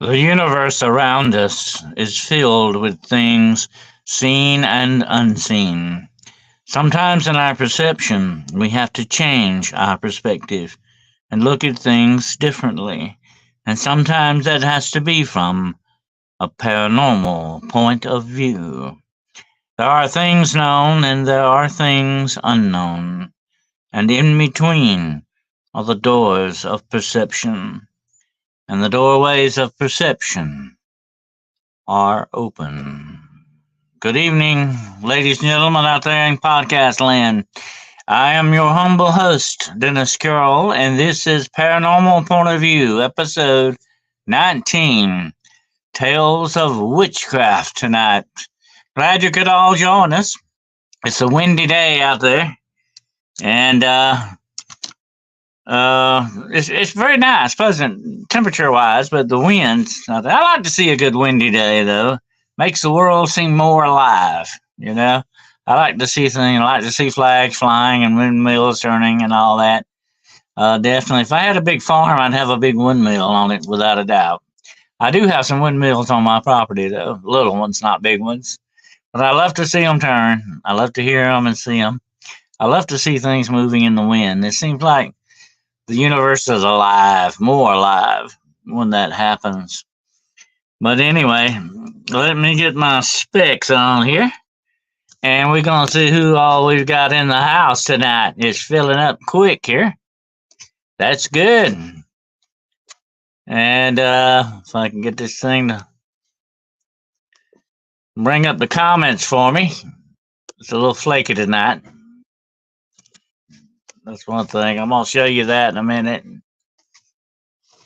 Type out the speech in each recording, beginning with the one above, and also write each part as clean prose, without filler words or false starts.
The universe around us is filled with things seen and unseen. Sometimes in our perception, we have to change our perspective and look at things differently. And sometimes that has to be from a paranormal point of view. There are things known and there are things unknown. And in between are the doors of perception. And the doorways of perception are open. Good evening, ladies and gentlemen out there in podcast land. I am your humble host, Dennis Carroll, and this is Paranormal Point of View, episode 19, Tales of Witchcraft tonight. Glad you could all join us. It's a windy day out there, and it's very nice, pleasant temperature-wise, but the winds, I like to see a good windy day, though. Makes the world seem more alive, you know? I like to see things, I like to see flags flying and windmills turning and all that. Definitely. If I had a big farm, I'd have a big windmill on it, without a doubt. I do have some windmills on my property, though. Little ones, not big ones. But I love to see them turn. I love to hear them and see them. I love to see things moving in the wind. It seems like the universe is alive, more alive, when that happens. But anyway, let me get my specs on here. And we're going to see who all we've got in the house tonight. It's filling up quick here. That's good. And if I can get this thing to bring up the comments for me. It's a little flaky tonight. That's one thing. I'm going to show you that in a minute.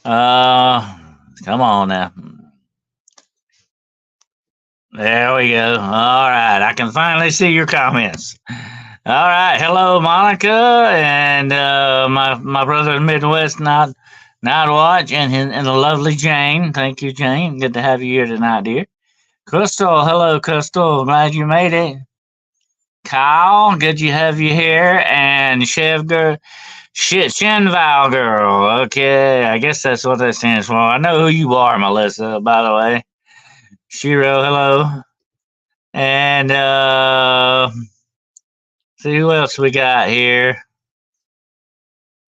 Come on now. There we go. All right. I can finally see your comments. All right. Hello, Monica, and my brother in the Midwest, Night Watch, and the lovely Jane. Thank you, Jane. Good to have you here tonight, dear. Crystal. Hello, Crystal. Glad you made it. Kyle, good to have you here. And Shinval Girl. Okay, I guess that's what that stands for. I know who you are, Melissa, by the way. Shiro, hello. And see who else we got here.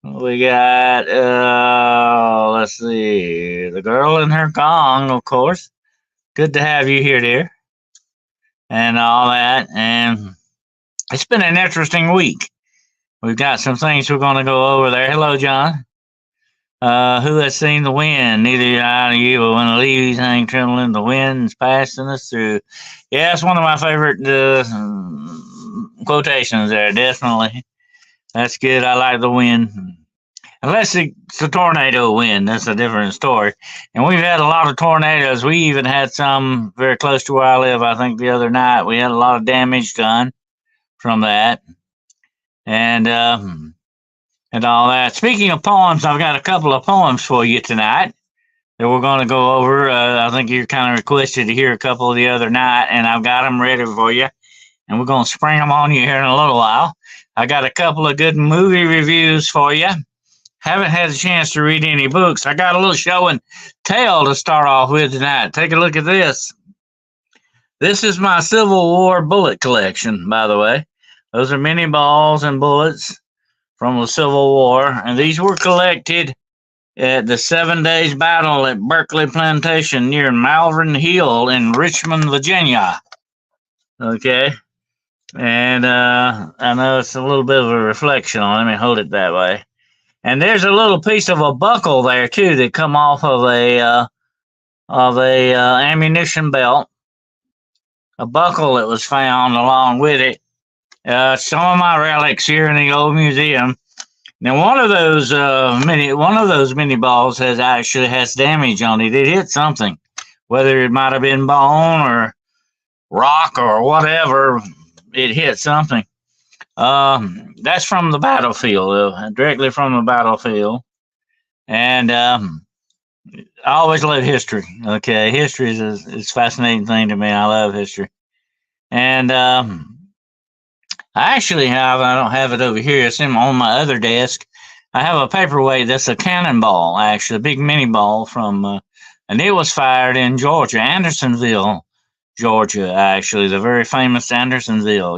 We got let's see, the girl in her gong, of course. Good to have you here, dear. And all that. And it's been an interesting week. We've got some things we're going to go over there. Hello, John. Who has seen the wind? Neither I nor you, but when the leaves hang trembling, the wind's passing us through. Yeah, it's one of my favorite quotations there, definitely. That's good. I like the wind. Unless it's a tornado wind, that's a different story. And we've had a lot of tornadoes. We even had some very close to where I live, I think, the other night. We had a lot of damage done from that. And all that. Speaking of poems, I've got a couple of poems for you tonight that we're going to go over. I think you kind of requested to hear a couple the other night, and I've got them ready for you. And we're going to spring them on you here in a little while. I got a couple of good movie reviews for you. Haven't had a chance to read any books. I got a little show and tell to start off with tonight. Take a look at this. This is my Civil War bullet collection, by the way. Those are mini balls and bullets from the Civil War, and these were collected at the 7 Days Battle at Berkeley Plantation near Malvern Hill in Richmond, Virginia. Okay, and I know it's a little bit of a reflection on. Let me hold it that way. And there's a little piece of a buckle there too that come off of a ammunition belt. A buckle that was found along with it. Some of my relics here in the old museum. Now, one of those mini balls has damage on it. It hit something, whether it might have been bone or rock or whatever. It hit something. That's from the battlefield, directly from the battlefield. And I always love history. Okay, history is a fascinating thing to me. I love history. And I actually have, I don't have it over here, it's on my other desk. I have a paperweight that's a cannonball, actually, a big mini ball from and it was fired in Georgia, Andersonville, Georgia, actually, the very famous Andersonville,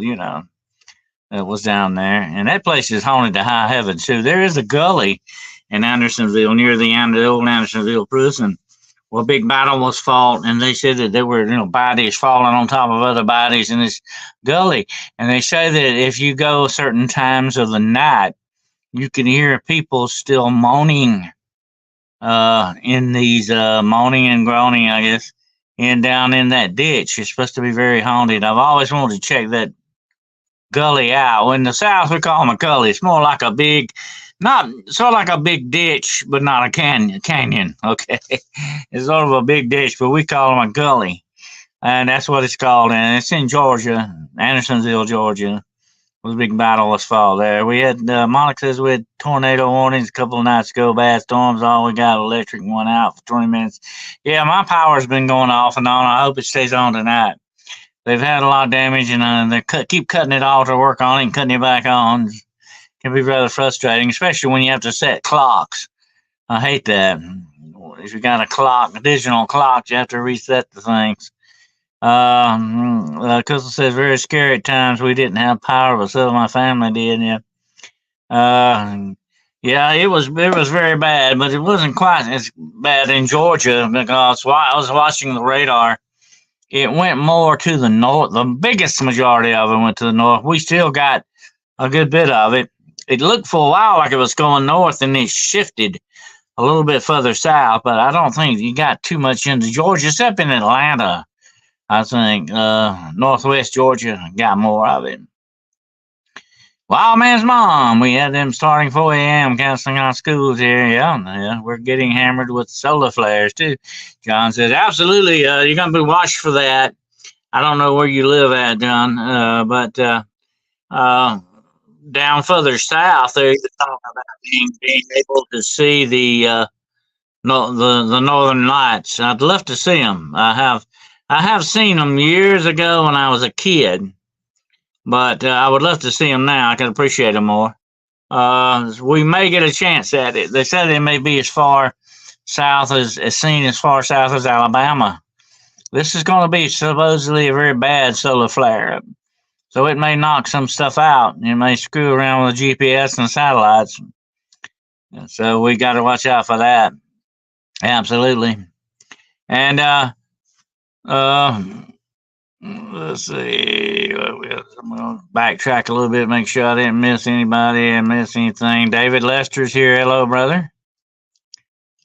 it was down there. And that place is haunted to high heaven, too. There is a gully in Andersonville near the old Andersonville prison where a big battle was fought, and they said that there were, bodies falling on top of other bodies in this gully. And they say that if you go certain times of the night, you can hear people still moaning in these moaning and groaning, I guess, and down in that ditch. It's supposed to be very haunted. I've always wanted to check that gully out. In the South, we call them a gully. It's more like a big, not sort of like a big ditch, but not a canyon. Okay, it's sort of a big ditch, but we call them a gully, and that's what it's called. And it's in Georgia, Andersonville, Georgia. It was a big battle was fought there. We had Monica says we had tornado warnings a couple of nights ago, bad storms. All we got electric went out for 20 minutes. Yeah, my power's been going off and on. I hope it stays on tonight. They've had a lot of damage, and they keep cutting it off to work on it and cutting it back on. It can be rather frustrating, especially when you have to set clocks. I hate that. If you got a digital clock, you have to reset the things. Crystal says very scary at times. We didn't have power, but some of my family did. Yeah. Yeah, it was very bad, but it wasn't quite as bad in Georgia because while I was watching the radar, it went more to the north. The biggest majority of it went to the north. We still got a good bit of it. It looked for a while like it was going north, and it shifted a little bit further south, but I don't think you got too much into Georgia, except in Atlanta. I think northwest Georgia got more of it. Wild Man's Mom, we had them starting 4 a.m. canceling our schools here. Yeah, we're getting hammered with solar flares too. John says, absolutely, you're going to be watched for that. I don't know where you live at, John, but down further south, they're talking about being able to see the northern lights. I'd love to see them. I have seen them years ago when I was a kid, but I would love to see them now. I can appreciate them more. We may get a chance at it. They said they may be as far south as seen as far south as Alabama. This is going to be supposedly a very bad solar flare, so it may knock some stuff out. It may screw around with GPS and satellites. So we got to watch out for that. Absolutely. And let's see. I'm going to backtrack a little bit, make sure I didn't miss anybody and miss anything. David Lester's here. Hello, brother.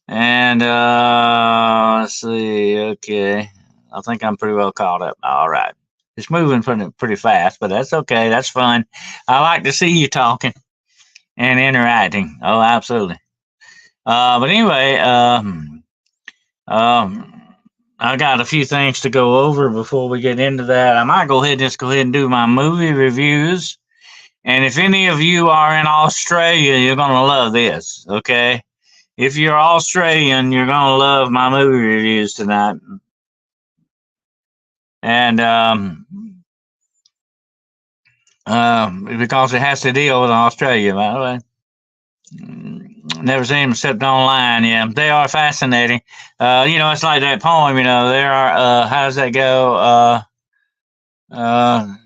And let's see. Okay. I think I'm pretty well caught up. All right. It's moving pretty fast, but that's okay. That's fun. I like to see you talking and interacting. Oh, absolutely. But anyway, I got a few things to go over before we get into that. I might go ahead and do my movie reviews. And if any of you are in Australia, you're going to love this, okay? If you're Australian, you're going to love my movie reviews tonight. And because it has to deal with Australia, by the way. Never seen them except online. Yeah, they are fascinating. It's like that poem. There are. How does that go? There are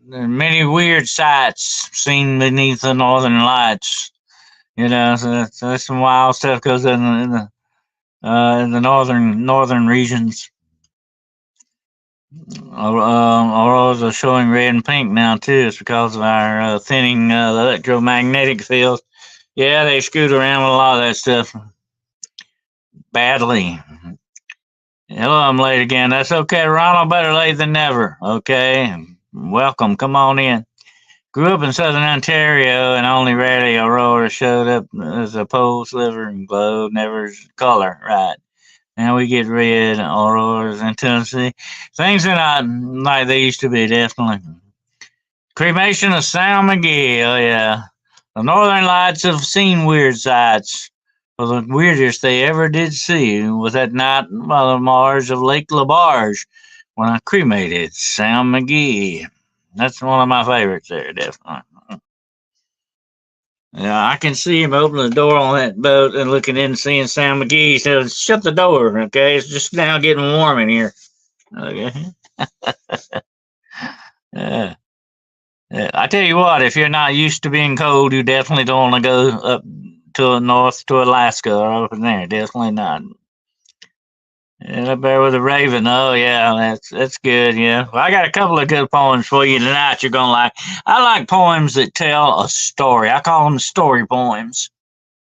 many weird sights seen beneath the northern lights. So there's some wild stuff goes in the northern regions. Auroras are showing red and pink now too. It's because of our thinning the electromagnetic field. Yeah, they screwed around with a lot of that stuff badly. Hello, I'm late again. That's okay, Ronald. Better late than never. Okay, welcome. Come on in. Grew up in southern Ontario, and only rarely aurora showed up as a pole, sliver, and glow. Never color. Right. Now we get red auroras in Tennessee. Things are not like they used to be, definitely. Cremation of Sam McGee. Oh, yeah. The Northern Lights have seen weird sights. Well, the weirdest they ever did see was that night by the Mars of Lake LaBarge when I cremated Sam McGee. That's one of my favorites there, definitely. Yeah, I can see him opening the door on that boat and looking in and seeing Sam McGee. He says, "Shut the door, okay? It's just now getting warm in here." Okay. Yeah. Yeah. I tell you what, if you're not used to being cold, you definitely don't want to go up to the north to Alaska or over there. Definitely not. Yeah, up there with the Raven. Oh yeah, that's good. Yeah, well, I got a couple of good poems for you tonight. You're gonna like. I like poems that tell a story. I call them story poems.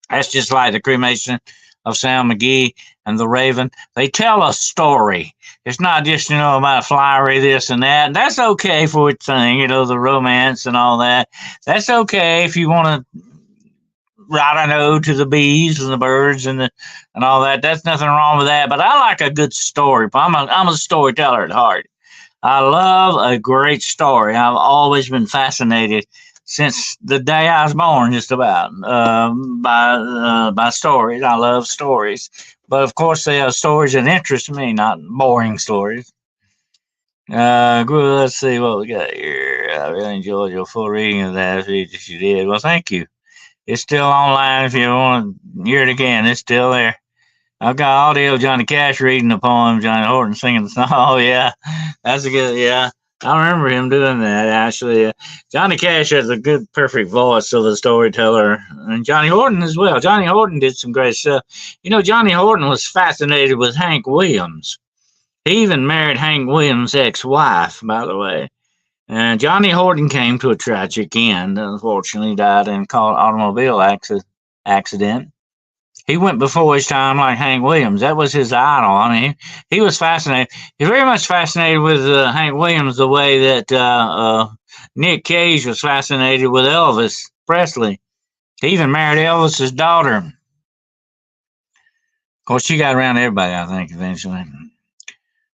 That's just like the cremation of Sam McGee and the Raven. They tell a story. It's not just, about flyery, this and that. And that's okay for its thing, the romance and all that. That's okay if you want to write an ode to the bees and the birds and all that. That's nothing wrong with that. But I like a good story. I'm a storyteller at heart. I love a great story. I've always been fascinated since the day I was born, just about by stories. I love stories, but of course they are stories that interest me, not boring stories. Let's see what we got here. I really enjoyed your full reading of that. If you did, well, thank you. It's still online if you want to hear it again. It's still there. I've got audio of Johnny Cash reading the poem, Johnny Horton singing the song. Oh, yeah. That's a good, yeah. I remember him doing that, actually. Johnny Cash has a good, perfect voice of a storyteller. And Johnny Horton as well. Johnny Horton did some great stuff. Johnny Horton was fascinated with Hank Williams. He even married Hank Williams' ex-wife, by the way. And Johnny Horton came to a tragic end. Unfortunately, died in an automobile accident. He went before his time like Hank Williams. That was his idol. I mean, he was fascinated. He's very much fascinated with Hank Williams the way that Nick Cage was fascinated with Elvis Presley. He even married Elvis's daughter. Of course, she got around to everybody, I think, eventually.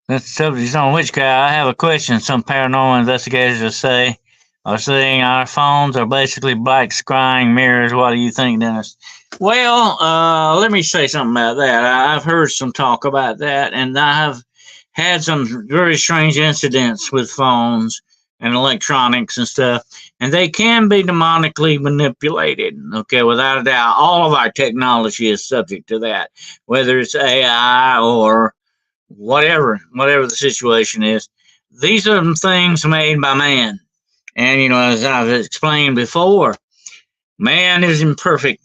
That's the subject on Witchcraft. I have a question. Some paranormal investigators are saying our phones are basically black scrying mirrors. What do you think, Dennis? Well, let me say something about that. I've heard some talk about that, and I have had some very strange incidents with phones and electronics and stuff, and they can be demonically manipulated. Okay, without a doubt, all of our technology is subject to that, whether it's AI or whatever the situation is. These are things made by man, and as I've explained before, man is imperfect.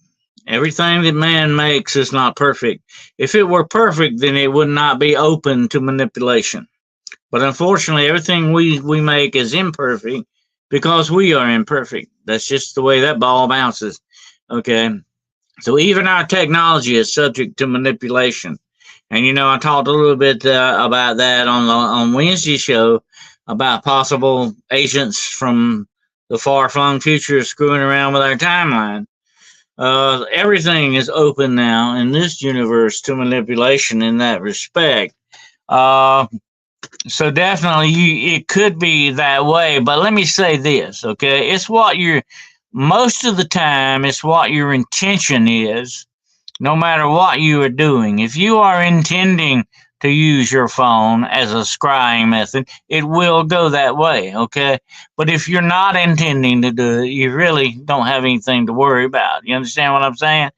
Everything that man makes is not perfect. If it were perfect, then it would not be open to manipulation. But unfortunately, everything we make is imperfect because we are imperfect. That's just the way that ball bounces. Okay. So even our technology is subject to manipulation. And I talked a little bit about that on Wednesday show about possible agents from the far-flung future screwing around with our timeline. Everything is open now in this universe to manipulation in that respect. So definitely it could be that way. But let me say this, okay? Most of the time, it's what your intention is, no matter what you are doing. If you are intending to use your phone as a scrying method, it will go that way, okay? But if you're not intending to do it, you really don't have anything to worry about. You understand what I'm saying?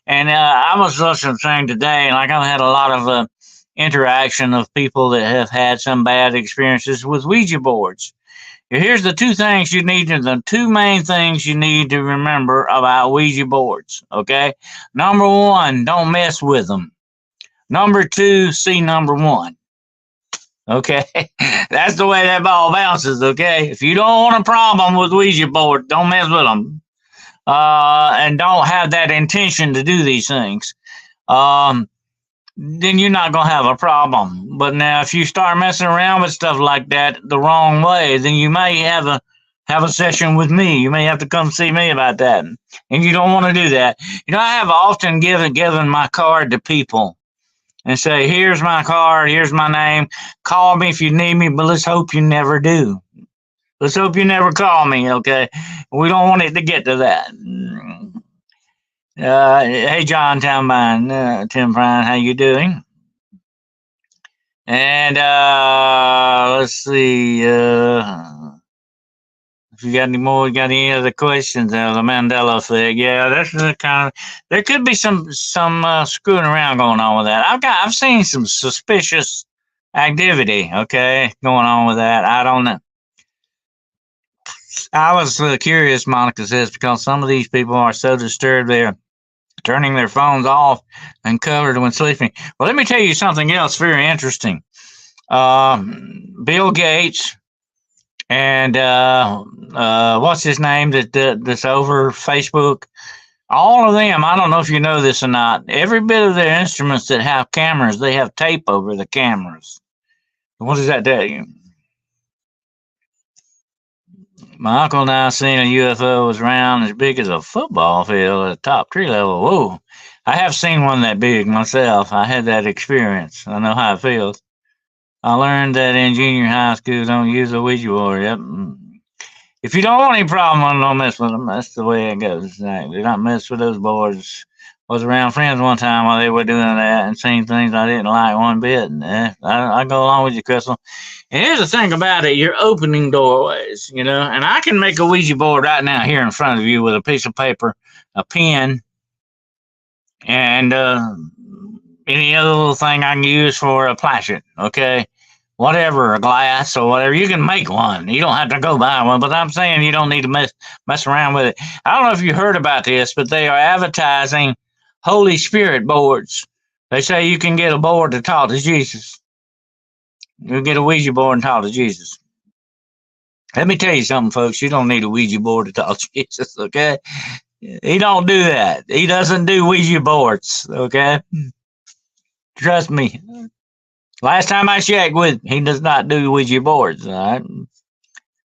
And I was listening to something today, like I've had a lot of interaction of people that have had some bad experiences with Ouija boards. Here's the two main things you need to remember about Ouija boards, okay? Number one, don't mess with them. Number two, see number one. Okay? That's the way that ball bounces, okay? If you don't want a problem with Ouija board, don't mess with them. And don't have that intention to do these things. Then you're not going to have a problem. But now if you start messing around with stuff like that the wrong way, then you may have a session with me. You may have to come see me about that. And you don't want to do that. I have often given my card to people and say, here's my card, here's my name. Call me if you need me, but let's hope you never do. Let's hope you never call me, okay? We don't want it to get to that. Hey, John Townbine, Tim Bryan, how you doing? And let's see. If you got any more, you got any other questions? The Mandela effect. Yeah, that's the kind of. There could be some screwing around going on with that. I've seen some suspicious activity. Okay, going on with that. I don't know. I was curious, Monica says, because some of these people are so disturbed they're turning their phones off and covered when sleeping. Well, let me tell you something else very interesting. Bill Gates and what's his name that's over Facebook? All of them, I don't know if you know this or not, every bit of their instruments that have cameras, they have tape over the cameras. What does that tell you? My uncle and I seen a UFO was round as big as a football field at the top tree level. Whoa. I have seen one that big myself. I had that experience. I know how it feels. I learned that in junior high school, don't use a Ouija board. Yep. If you don't want any problem, don't mess with them. That's the way it goes. Do not mess with those boards. I was around friends one time while they were doing that and seeing things I didn't like one bit. And I go along with you, Crystal. And here's the thing about it. You're opening doorways, you know. And I can make a Ouija board right now here in front of you with a piece of paper, a pen, and any other little thing I can use for a placard, okay? Whatever, a glass or whatever. You can make one. You don't have to go buy one, but I'm saying you don't need to mess around with it. I don't know if you heard about this, but they are advertising Holy Spirit boards. They say you can get a board to talk to Jesus. You get a Ouija board and talk to Jesus. Let me tell you something, folks. You don't need a Ouija board to talk to Jesus, okay? He don't do that. He doesn't do Ouija boards, okay? Trust me. Last time I checked with him, he does not do Ouija boards, all right?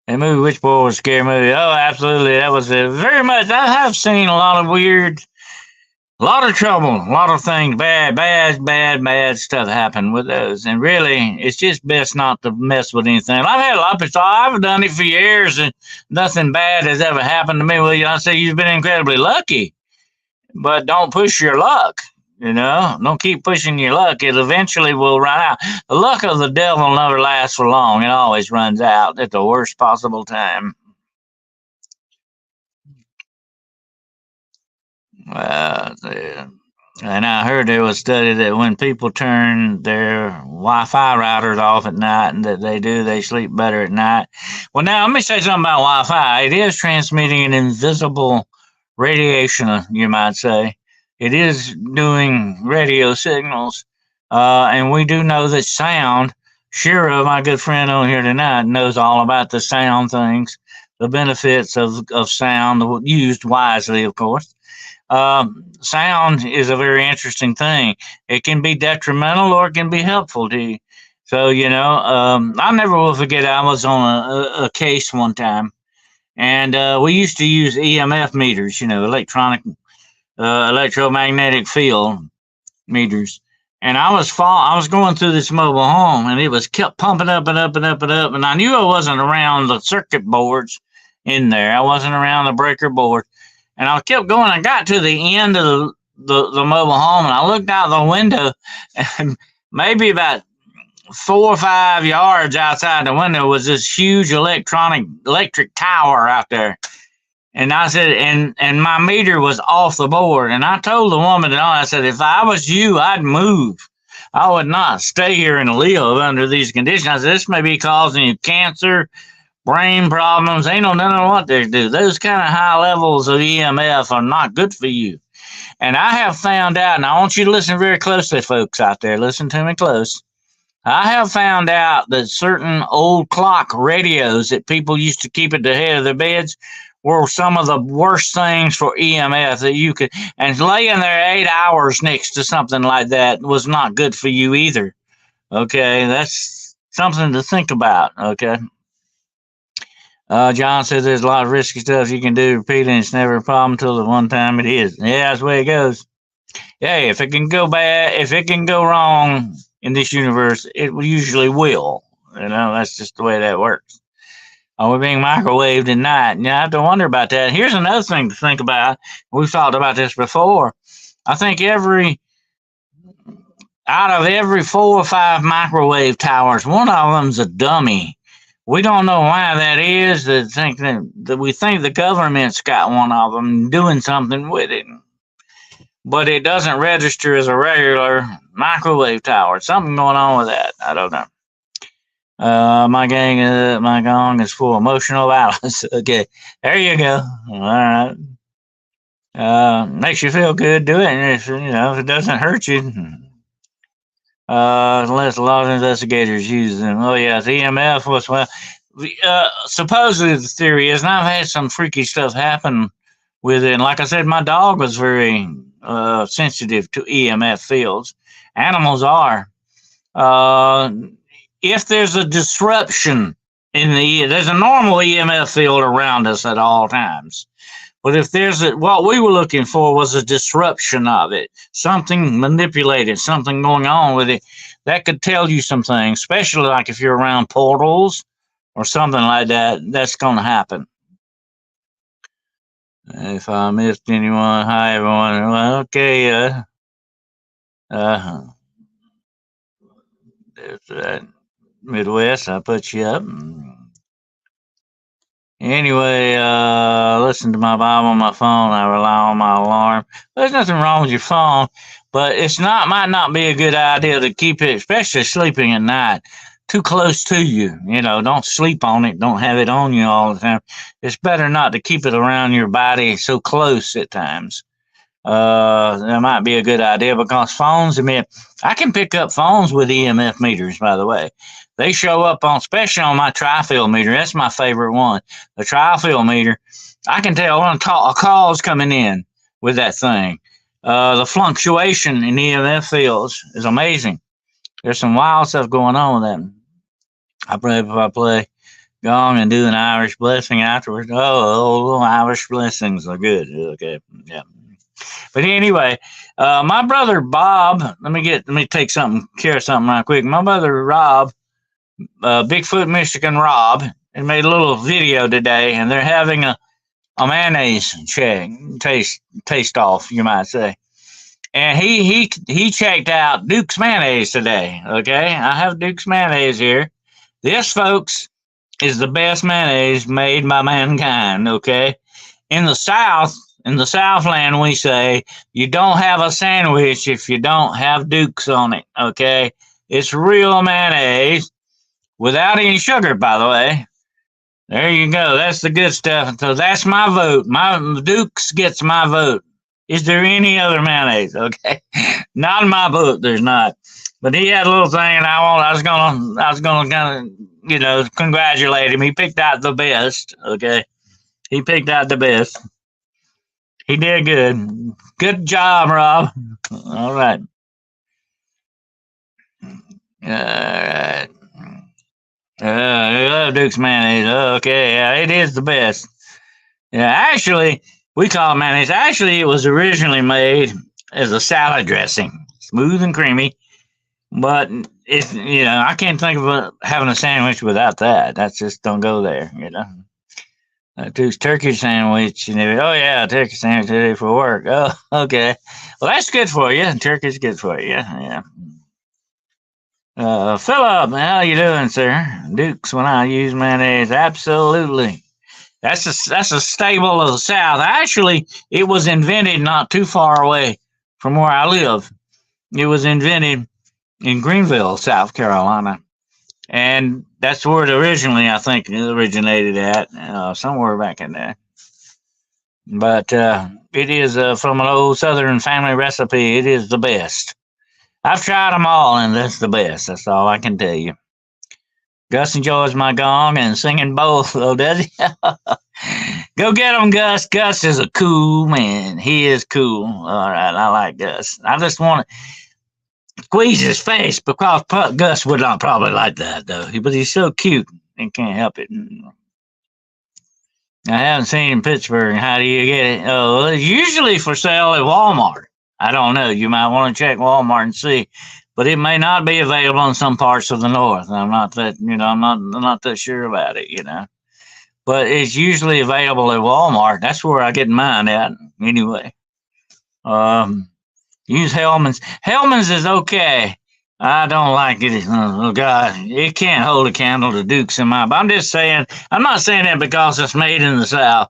That movie, Witch Board, was a scary movie. Oh, absolutely. That was very much. I have seen a lot of weird, a lot of trouble, a lot of things, bad stuff happen with those. And really, it's just best not to mess with anything. I've had a lot of people, I've done it for years, and nothing bad has ever happened to me. Well, I say you've been incredibly lucky, but don't push your luck. You know, don't keep pushing your luck. It eventually will run out. The luck of the devil never lasts for long. It always runs out at the worst possible time. And I heard there was a study that when people turn their Wi-Fi routers off at night, and that they sleep better at night. Well, now let me say something about Wi-Fi. It is transmitting an invisible radiation, you might say. It is doing radio signals, and we do know that sound. Shira, my good friend on here tonight, knows all about the sound things, the benefits of sound, used wisely, of course. Sound is a very interesting thing. It can be detrimental or it can be helpful to you. So, you know, I never will forget, I was on a case one time, and we used to use EMF meters, you know, electromagnetic field meters. And I was going through this mobile home, and it was kept pumping up and up and up and up. And I knew I wasn't around the circuit boards in there. I wasn't around the breaker board. And I kept going. I got to the end of the mobile home, and I looked out the window, and maybe about 4 or 5 yards outside the window was this huge electric tower out there. And I said, and my meter was off the board. And I told the woman, I said, if I was you, I'd move. I would not stay here and live under these conditions. I said, this may be causing you cancer, brain problems. Ain't no none of what they do. Those kind of high levels of EMF are not good for you. And I have found out, and I want you to listen very closely, folks out there. Listen to me close. I have found out that certain old clock radios that people used to keep at the head of their beds were some of the worst things for EMF that you could, and laying there 8 hours next to something like that was not good for you either. Okay, that's something to think about. Okay. John says there's a lot of risky stuff you can do repeating. It's never a problem until the one time it is. Yeah, that's the way it goes. Yeah, if it can go bad, if it can go wrong in this universe, it usually will. You know, that's just the way that works. We're being microwaved at night. You have to wonder about that. Here's another thing to think about. We've talked about this before. I think out of every 4 or 5 microwave towers, one of them's a dummy We don't know why that is. That we think the government's got one of them doing something with it, but it doesn't register as a regular microwave tower. Something going on with that. I don't know. My gong is full of emotional violence. Okay, there you go. All right. Makes you feel good. Do it. And if it doesn't hurt you. Unless a lot of investigators use them. Oh yeah, the EMF was supposedly the theory is, and I've had some freaky stuff happen with it. And like I said, my dog was very sensitive to EMF fields. Animals are. If there's a disruption there's a normal EMF field around us at all times. But if what we were looking for was a disruption of it, something manipulated, something going on with it, that could tell you some things, especially like if you're around portals or something like that, that's going to happen. If I missed anyone, hi everyone. Well, okay, there's that Midwest, I put you up. Anyway, listen to my Bible on my phone. I rely on my alarm. There's nothing wrong with your phone, but might not be a good idea to keep it, especially sleeping at night, too close to you. Don't sleep on it. Don't have it on you all the time. It's better not to keep it around your body so close at times. That might be a good idea because phones I can pick up phones with EMF meters, by the way. They show up especially on my tri-field meter. That's my favorite one. The tri-field meter, I can tell when a call's coming in with that thing. The fluctuation in EMF fields is amazing. There's some wild stuff going on with that. I play gong and do an Irish blessing afterwards. Oh, Irish blessings are good. Okay, yeah. But anyway, my brother Bob, let me care of something right quick. My brother Rob, Bigfoot Michigan Rob, and made a little video today, and they're having a mayonnaise taste off, you might say. And he checked out Duke's mayonnaise today. Okay, I have Duke's mayonnaise here. This, folks, is the best mayonnaise made by mankind. Okay, in the Southland, we say you don't have a sandwich if you don't have Duke's on it. Okay, it's real mayonnaise without any sugar, by the way. There you go. That's the good stuff. So that's my vote. My Duke's gets my vote. Is there any other mayonnaise? Okay, not in my book. There's not. But he had a little thing, and I was gonna kind of congratulate him. He picked out the best. Okay, he picked out the best. He did good. Good job, Rob. All right. All right. I love Duke's mayonnaise. Okay, yeah, it is the best. Yeah, actually, we call it mayonnaise. Actually, it was originally made as a salad dressing, smooth and creamy. But I can't think of having a sandwich without that. That's just don't go there. Duke's turkey sandwich. Oh yeah, turkey sandwich today for work. Oh, okay. Well, that's good for you. Turkey's good for you. Yeah. Philip, how you doing, sir? Duke's when I use mayonnaise, absolutely. That's a staple of the South. Actually, it was invented not too far away from where I live. It was invented in Greenville, South Carolina, and that's where it originally, I think, originated at, somewhere back in there. But it is from an old Southern family recipe. It is the best. I've tried them all, and that's the best. That's all I can tell you. Gus enjoys my gong and singing both, though, does he? Go get him, Gus. Gus is a cool man. He is cool. All right, I like Gus. I just want to squeeze his face because Gus would not probably like that, though. But he's so cute. He can't help it. I haven't seen in Pittsburgh. How do you get it? Oh, it's usually for sale at Walmart. I don't know. You might want to check Walmart and see, but it may not be available in some parts of the North. I'm not that, I'm not that sure about it, but it's usually available at Walmart. That's where I get mine at anyway. Use Hellman's. Hellman's is okay. I don't like it. Oh, God, it can't hold a candle to Dukes in my. But I'm just saying. I'm not saying that because it's made in the South.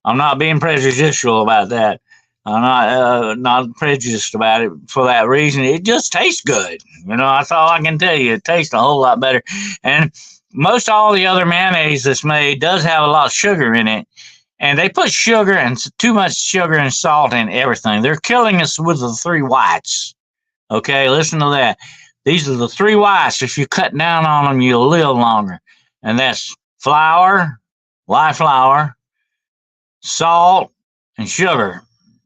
I'm not being prejudicial about that. I'm not prejudiced about it for that reason. It just tastes good. That's all I can tell you. It tastes a whole lot better. And most all the other mayonnaise that's made does have a lot of sugar in it. And they put sugar and too much sugar and salt in everything. They're killing us with the three whites. Okay, listen to that. These are the three whites. If you cut down on them, you'll live longer. And that's flour, white flour, salt, and sugar.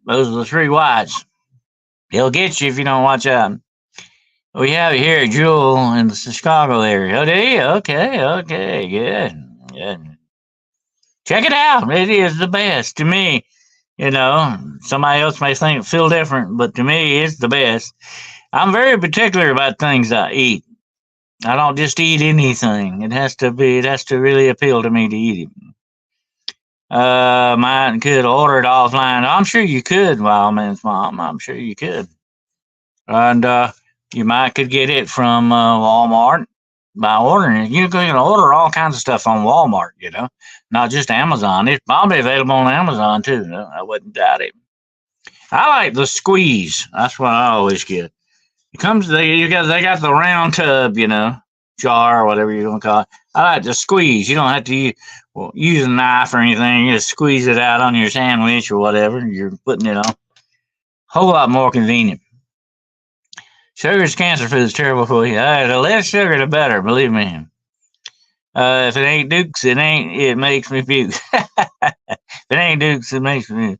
Those are the three whites. He'll get you if you don't watch out. We have it here at Jewel in the Chicago area. Oh, do you? Okay, good. Check it out. It is the best to me. Somebody else may feel different, but to me, it's the best. I'm very particular about things I eat. I don't just eat anything. It has to really appeal to me to eat it. Mine could order it offline. I'm sure you could, Wildman's mom. I'm sure you could. And you might could get it from Walmart by ordering it. You can order all kinds of stuff on Walmart, not just Amazon. It's probably available on Amazon too. I wouldn't doubt it. I like the squeeze. That's what I always get. It comes, they got the round tub, jar or whatever you're going to call it. I like to squeeze. You don't have to use a knife or anything. You just squeeze it out on your sandwich or whatever you're putting it on. Whole lot more convenient. Sugar's cancer food is terrible for you. The less sugar, the better, believe me. If it ain't Dukes, it makes me puke. If it ain't Dukes, it makes me puke.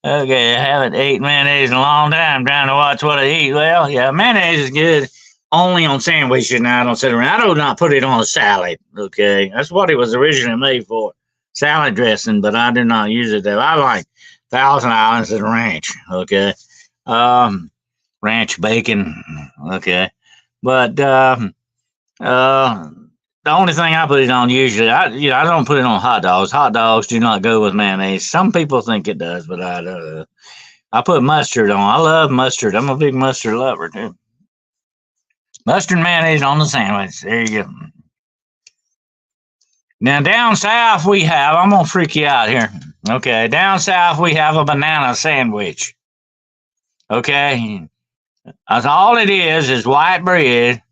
Okay, I haven't ate mayonnaise in a long time trying to watch what I eat. Well, yeah, mayonnaise is good only on sandwiches and I don't sit around. I do not put it on a salad, okay? That's what it was originally made for, salad dressing, but I do not use it there. I like Thousand Islands and ranch, okay? Ranch bacon, okay? But the only thing I put it on usually, I don't put it on hot dogs. Hot dogs do not go with mayonnaise. Some people think it does, but I don't. I put mustard on. I love mustard. I'm a big mustard lover too. Mustard and mayonnaise on the sandwich. There you go. Now down south we have. I'm gonna freak you out here. Okay, down south we have a banana sandwich. Okay, that's all it is white bread.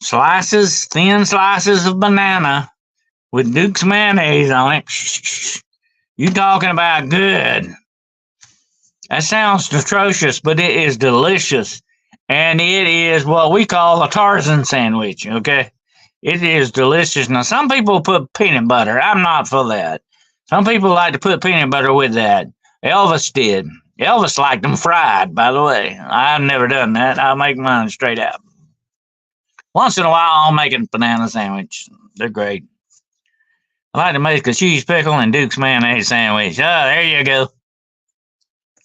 Thin slices of banana with Duke's mayonnaise on it. You talking about good. That sounds atrocious, but it is delicious. And it is what we call a Tarzan sandwich, okay? It is delicious. Now, some people put peanut butter. I'm not for that. Some people like to put peanut butter with that. Elvis did. Elvis liked them fried, by the way. I've never done that. I make mine straight out. Once in a while, I'll make a banana sandwich. They're great. I like to make a cheese pickle and Duke's mayonnaise sandwich. There you go.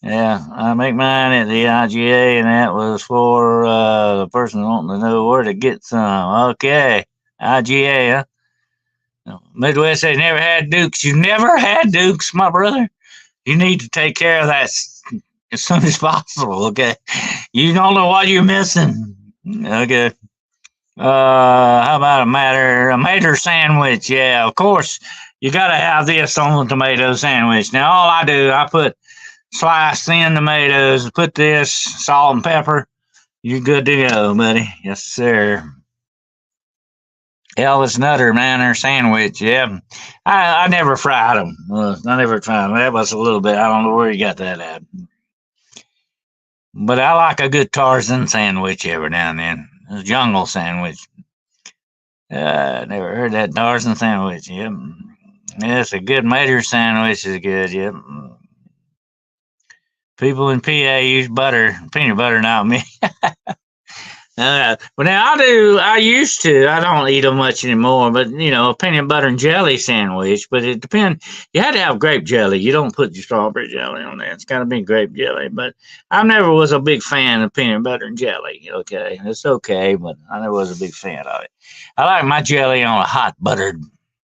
Yeah, I make mine at the IGA, and that was for the person wanting to know where to get some. Okay, IGA, huh? Midwest has never had Dukes. You never had Dukes, my brother. You need to take care of that as soon as possible, okay? You don't know what you're missing. Okay. How about a mater sandwich? Yeah, of course, you got to have this on the tomato sandwich. Now, all I do, I put sliced thin tomatoes, put this, salt and pepper. You're good to go, buddy. Yes, sir. Elvis Nutter Manor sandwich. Yeah, I never fried them. I never tried them. That was a little bit. I don't know where you got that at. But I like a good Tarzan sandwich every now and then. A jungle sandwich. Never heard that Tarzan sandwich. Yep. Yes, a good mater sandwich is good. Yep. People in PA use peanut butter, not me. But now I used to. I don't eat them much anymore. But a peanut butter and jelly sandwich. But it depends. You had to have grape jelly. You don't put your strawberry jelly on there. It's got to be grape jelly. But I never was a big fan of peanut butter and jelly. Okay, it's okay, but I never was a big fan of it. I like my jelly on a hot buttered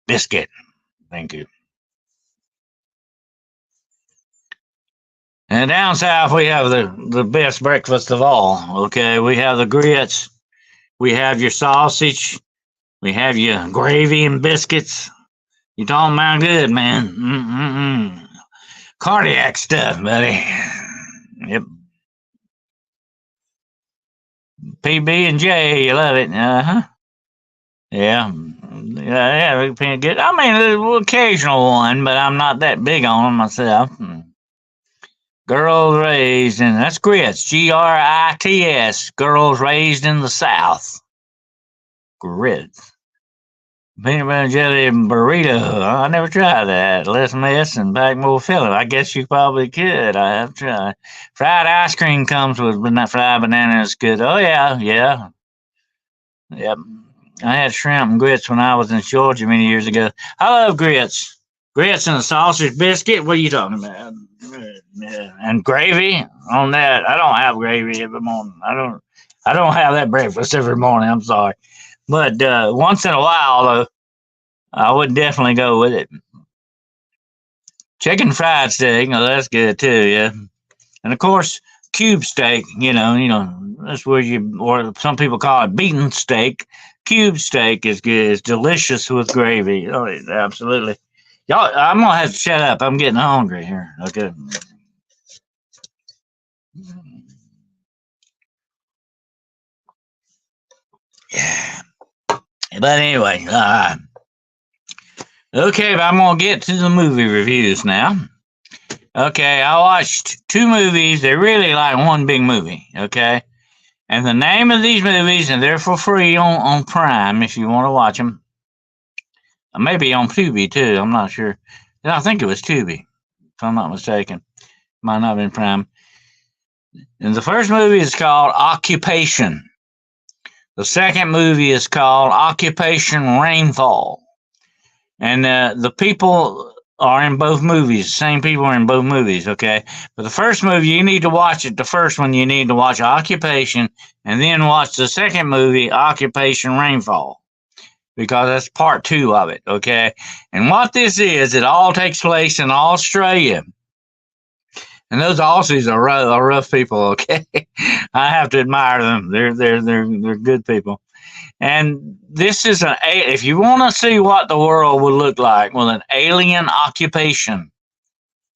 biscuit. Thank you. And down south, we have the best breakfast of all. Okay, we have the grits. We have your sausage. We have your gravy and biscuits. You talking about good, man. Mm-mm-mm. Cardiac stuff, buddy. Yep. PB and J, you love it. Uh-huh. Yeah. Yeah, we can get. I mean, an occasional one, but I'm not that big on them myself. Girls raised in, that's grits, Grits, girls raised in the South. Grits. Peanut butter and jelly burrito. I never tried that. Less mess and back more filling. I guess you probably could. I have tried. Fried ice cream comes with fried banana. It's good. Oh, yeah, yeah. Yep. I had shrimp and grits when I was in Georgia many years ago. I love grits. Grits and a sausage biscuit. What are you talking about? Yeah. And gravy on that. I don't have gravy every morning. I don't have that breakfast every morning. I'm sorry. But once in a while, though, I would definitely go with it. Chicken fried steak, that's good too, yeah. And of course, cube steak, that's where or some people call it beaten steak. Cube steak is good. It's delicious with gravy. Oh, absolutely. Y'all, I'm gonna have to shut up. I'm getting hungry here. Okay. Yeah. But anyway, okay, but I'm gonna get to the movie reviews now. Okay, I watched two movies. They're really like one big movie. Okay, and the name of these movies, and they're for free on Prime if you want to watch them. Maybe on Tubi too. I'm not sure. I think it was Tubi, if I'm not mistaken. Might not have been Prime. And the first movie is called Occupation. The second movie is called Occupation Rainfall. And the people are in both movies. The same people are in both movies, okay? But the first movie, you need to watch it. The first one, you need to watch Occupation, and then watch the second movie, Occupation Rainfall, because that's part 2 of it, okay? And what this is, it all takes place in Australia. And those Aussies are rough people, okay? I have to admire them. They're good people. And this is if you want to see what the world would look like with an alien occupation,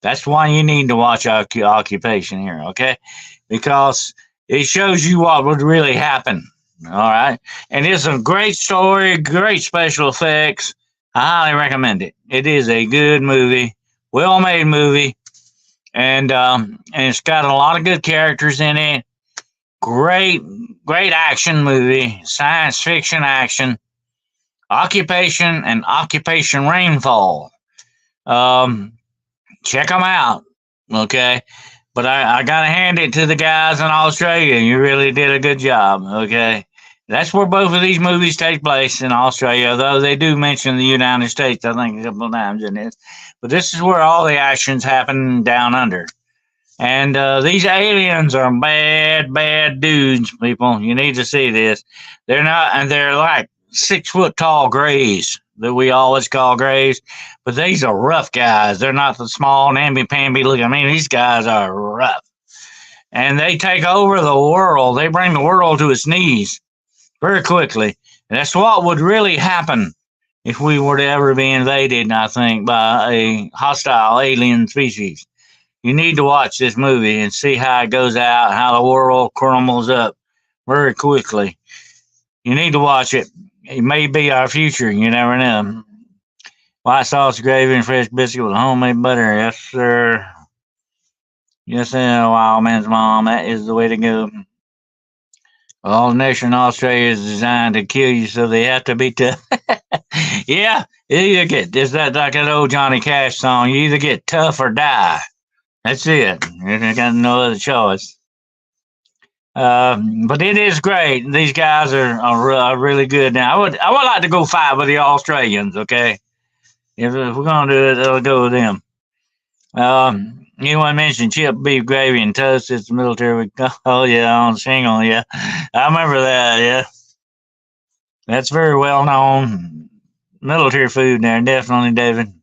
that's why you need to watch Occupation here, okay? Because it shows you what would really happen, all right? And it's a great story, great special effects. I highly recommend it. It is a good movie, well-made movie, and it's got a lot of good characters in it. Great action movie, science fiction action. Occupation and Occupation Rainfall. Check them out, okay? But I got to hand it to the guys in Australia. You really did a good job, okay? That's where both of these movies take place, in Australia, though they do mention the United States, I think, a couple of times in this. But this is where all the actions happen down under. And these aliens are bad dudes, people. You need to see this. They're not, and they're like 6 foot tall grays that we always call grays. But these are rough guys. They're not the small, namby-pamby looking. I mean, these guys are rough. And they take over the world. They bring the world to its knees very quickly. And that's what would really happen if we were to ever be invaded, I think, by a hostile alien species. You need to watch this movie and see how it goes out, how the world crumbles up very quickly. You need to watch it. It may be our future. You never know. White sauce, gravy, and fresh biscuit with homemade butter. Yes, sir. Yes, sir, Wild Man's Mom. That is the way to go. All the nation in Australia is designed to kill you, so they have to be tough. Yeah, it's that like that old Johnny Cash song. You either get tough or die. That's it. You got no other choice. But it is great. These guys are really good. Now, I would like to go fight with the Australians. Okay, if we're gonna do it, I'll go with them. Anyone mentioned chip, beef, gravy, and toast? It's military. Oh yeah, on shingle. Yeah, I remember that. Yeah, that's very well known military food there. Definitely, David.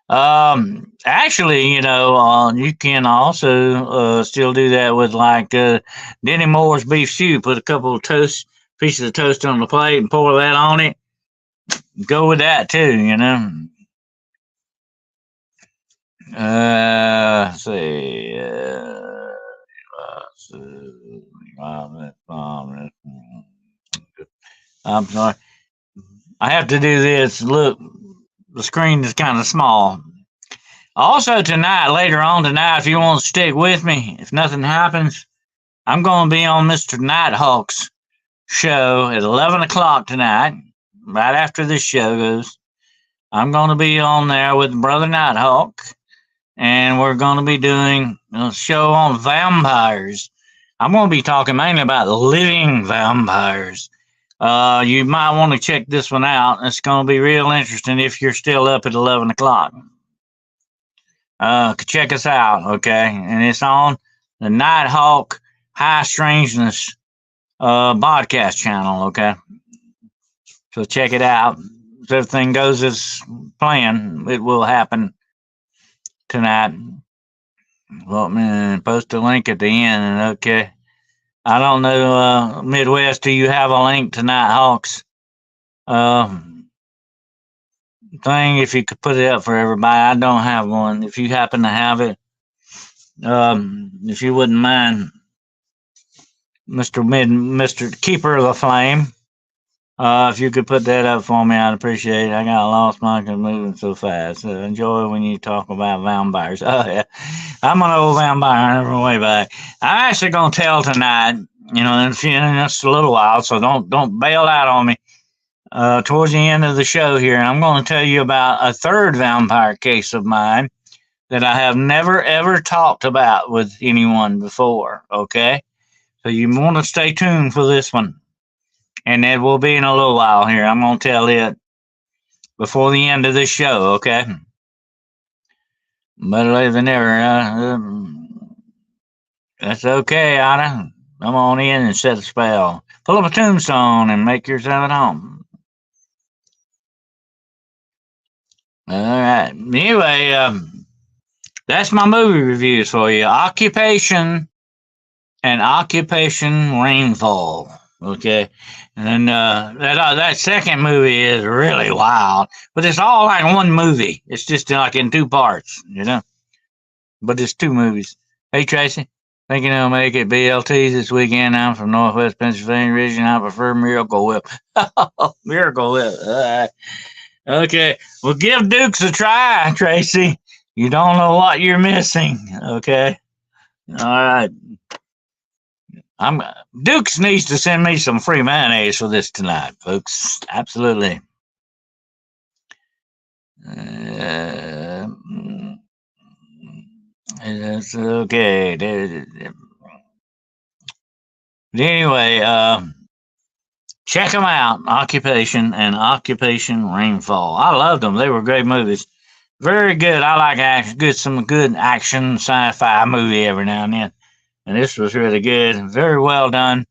Actually, you can also still do that with like Denny Moore's beef stew. Put a couple of pieces of toast on the plate and pour that on it. Go with that too. Let's see. I'm sorry. I have to do this. Look, the screen is kind of small. Also, later on tonight, if you want to stick with me, if nothing happens, I'm going to be on Mr. Nighthawk's show at 11 o'clock tonight, right after this show goes. I'm going to be on there with Brother Nighthawk, and we're going to be doing a show on vampires. I'm going to be talking mainly about living vampires. You might want to check this one out. It's going to be real interesting if you're still up at 11 o'clock. Check us out, okay? And it's on the Nighthawk High Strangeness podcast channel, okay? So check it out. If everything goes as planned, it will happen tonight. Well, man, post a link at the end, okay? I don't know, Midwest, do you have a link to Nighthawks thing? If you could put it up for everybody. I don't have one. If you happen to have it, if you wouldn't mind, Mr. Keeper of the Flame, if you could put that up for me, I'd appreciate it. I got lost my moving so fast. Enjoy when you talk about vampires. Oh yeah, I'm an old vampire every way back. I'm actually gonna tell tonight, in just a little while, so don't bail out on me. Towards the end of the show here, I'm going to tell you about a third vampire case of mine that I have never ever talked about with anyone before. Okay, so you want to stay tuned for this one. And it will be in a little while here. I'm going to tell it before the end of this show, okay? Better late than never. That's okay, Anna. Come on in and set a spell. Pull up a tombstone and make yourself at home. All right. Anyway, that's my movie reviews for you. Occupation and Occupation Rainfall. Okay, and that second movie is really wild, but it's all like one movie. It's just like in two parts, but it's two movies. Hey Tracy, thinking I'll make it BLT this weekend. I'm from Northwest Pennsylvania region. I prefer Miracle Whip. Miracle Whip. Okay, well give Dukes a try, Tracy. You don't know what you're missing. Okay, all right. Dukes needs to send me some free mayonnaise for this tonight, folks. Absolutely. That's okay. But anyway, check them out. Occupation and Occupation Rainfall. I loved them. They were great movies. Very good. I like some good action sci-fi movie every now and then. And this was really good. Very well done.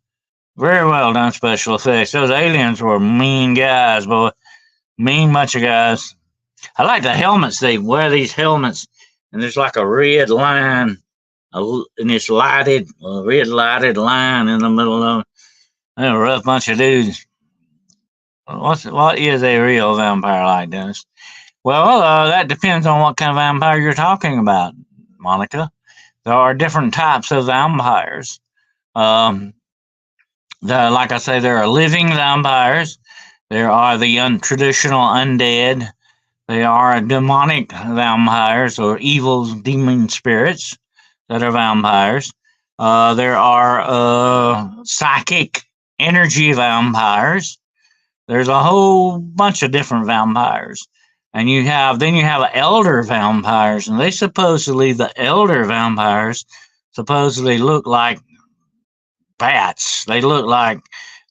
Very well done special effects. Those aliens were mean guys, boy. Mean bunch of guys. I like the helmets. They wear these helmets, and there's like a red line, and it's red lighted line in the middle of them. They're a rough bunch of dudes. What is a real vampire like, Dennis? Well, that depends on what kind of vampire you're talking about, Monica. There are different types of vampires. Like I say, there are living vampires. There are the traditional undead. There are demonic vampires or evil demon spirits that are vampires. There are psychic energy vampires. There's a whole bunch of different vampires. And you have elder vampires, and the elder vampires supposedly look like bats. They look like,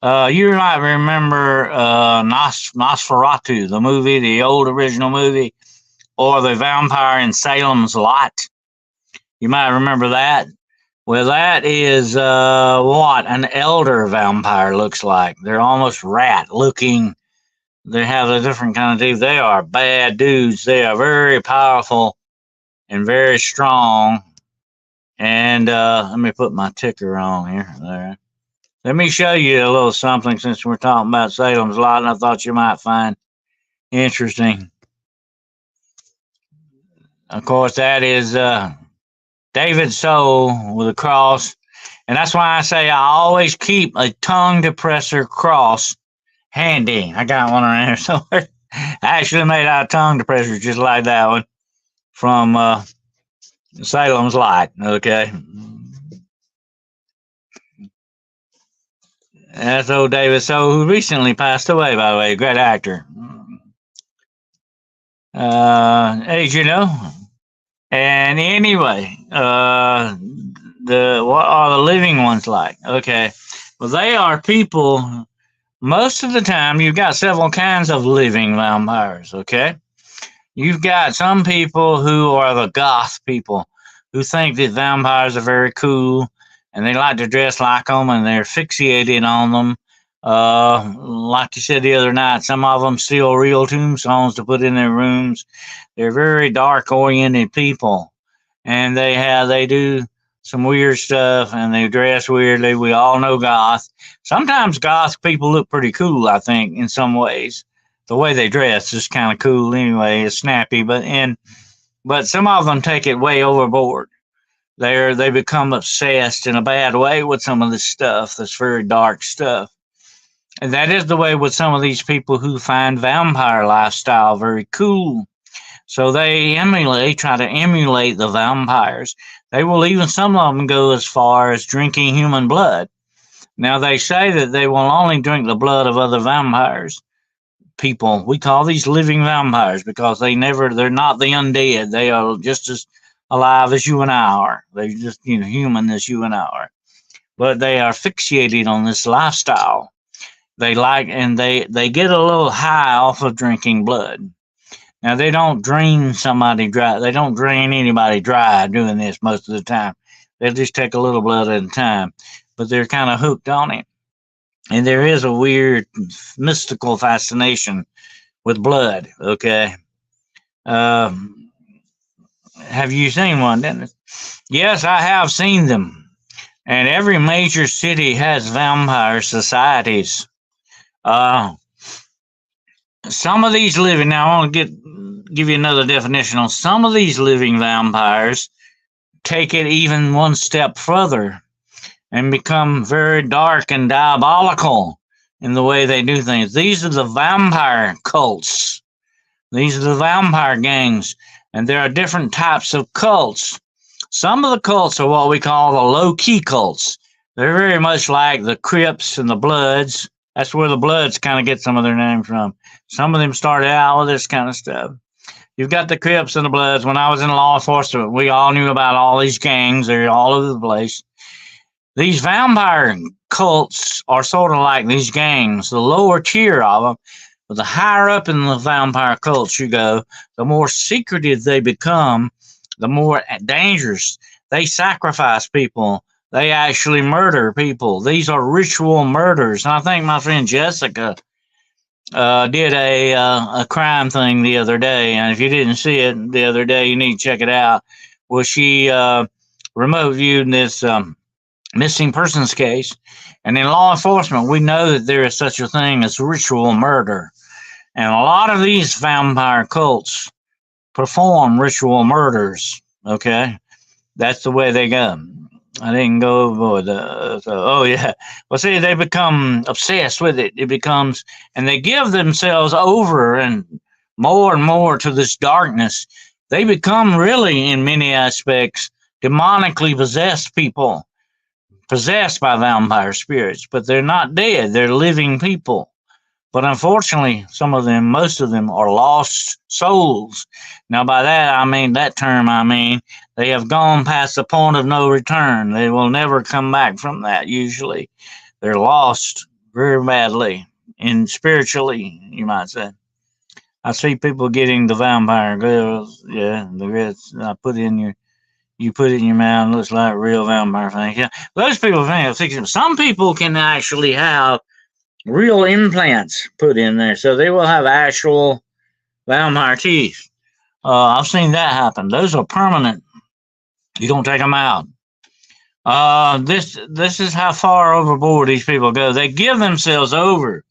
you might remember Nosferatu, the movie, the old original movie, or the vampire in Salem's Lot. You might remember that. Well, that is what an elder vampire looks like. They're almost rat looking. they have a different kind of teeth. They are bad dudes. They are very powerful and very strong. And let me put my ticker on here. There. Let me show you a little something since we're talking about Salem's Lot, and I thought you might find interesting. Of course, that is David's soul with a cross. And that's why I say I always keep a tongue depressor cross handy. I got one around here somewhere. I actually made out of tongue depressor just like that one from Salem's Lot. Okay. That's old David So, who recently passed away, by the way, great actor. As you know. And anyway, what are the living ones like? Okay. Well, they are people. Most of the time, you've got several kinds of living vampires, okay? You've got some people who are the goth people who think that vampires are very cool and they like to dress like them and they're fixated on them. Like you said the other night, some of them steal real tombstones to put in their rooms. They're very dark-oriented people, and they do some weird stuff, and they dress weirdly. We all know goth. Sometimes goth people look pretty cool, I think, in some ways. The way they dress is kind of cool anyway. It's snappy, but some of them take it way overboard. They become obsessed in a bad way with some of this stuff, this very dark stuff. And that is the way with some of these people who find vampire lifestyle very cool. So they try to emulate the vampires. They will even, some of them, go as far as drinking human blood. Now, they say that they will only drink the blood of other vampires. People, we call these living vampires because they're not the undead. They are just as alive as you and I are. They're just, human as you and I are. But they are fixated on this lifestyle. They get a little high off of drinking blood. Now, they don't drain somebody dry. They don't drain anybody dry doing this most of the time. They'll just take a little blood at a time. But they're kind of hooked on it. And there is a weird mystical fascination with blood, okay? Have you seen one, Dennis? Yes, I have seen them. And every major city has vampire societies. Some of these living, now I want to give you another definition on some of these living vampires take it even one step further and become very dark and diabolical in the way they do things. These are the vampire cults. These are the vampire gangs, and there are different types of cults. Some of the cults are what we call the low-key cults. They're very much like the Crips and the Bloods. That's where the Bloods kind of get some of their name from. Some of them started out with this kind of stuff. You've got the Crips and the Bloods. When I was in law enforcement, we all knew about all these gangs. They're all over the place. These vampire cults are sort of like these gangs, the lower tier of them. But the higher up in the vampire cults you go, the more secretive they become, the more dangerous. They sacrifice people. They actually murder people. These are ritual murders. And I think my friend Jessica did a crime thing the other day. And if you didn't see it the other day, you need to check it out. Well, she remote viewed this missing persons case. And in law enforcement, we know that there is such a thing as ritual murder. And a lot of these vampire cults perform ritual murders, okay? That's the way they go. I didn't go overboard. Well, see, they become obsessed with it. It becomes, and they give themselves over and more to this darkness. They become really, in many aspects, demonically possessed people, possessed by vampire spirits, but they're not dead. They're living people. But unfortunately, most of them are lost souls. Now, by that, I mean, they have gone past the point of no return. They will never come back from that, usually. They're lost very badly, and spiritually, you might say. I see people getting the vampire grills. Yeah, the grits you put it in your mouth, it looks like real vampire thing. Yeah, those people think. Some people can actually have real implants put in there, so they will have actual vampire teeth. I've seen that happen. Those are permanent. You don't take them out. This is how far overboard these people go. They give themselves over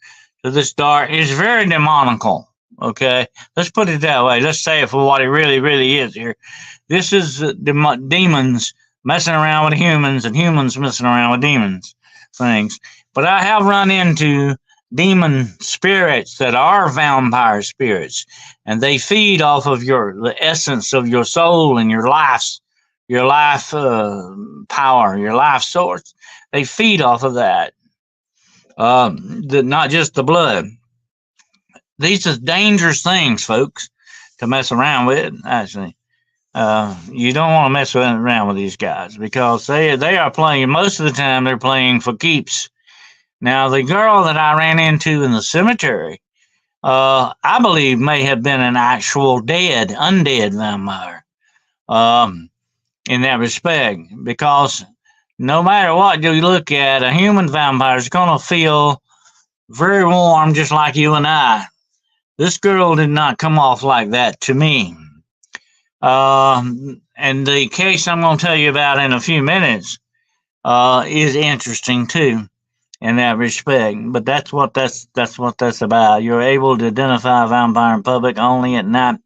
to this dark. It's very demonical. Okay, let's put it that way. Let's say it for what it really, really is here. This is demons messing around with humans and humans messing around with demons things. But I have run into demon spirits that are vampire spirits, and they feed off of the essence of your soul and your life power, your life source. They feed off of that. Not just the blood. These are dangerous things, folks, to mess around with. Actually, you don't want to mess around with these guys because they are playing. Most of the time, they're playing for keeps. Now, the girl that I ran into in the cemetery, I believe may have been an actual undead vampire. In that respect, because no matter what you look at, a human vampire is going to feel very warm, just like you and I. This girl did not come off like that to me. And the case I'm going to tell you about in a few minutes is interesting too, in that respect. But that's what that's about. You're able to identify a vampire in public only at night.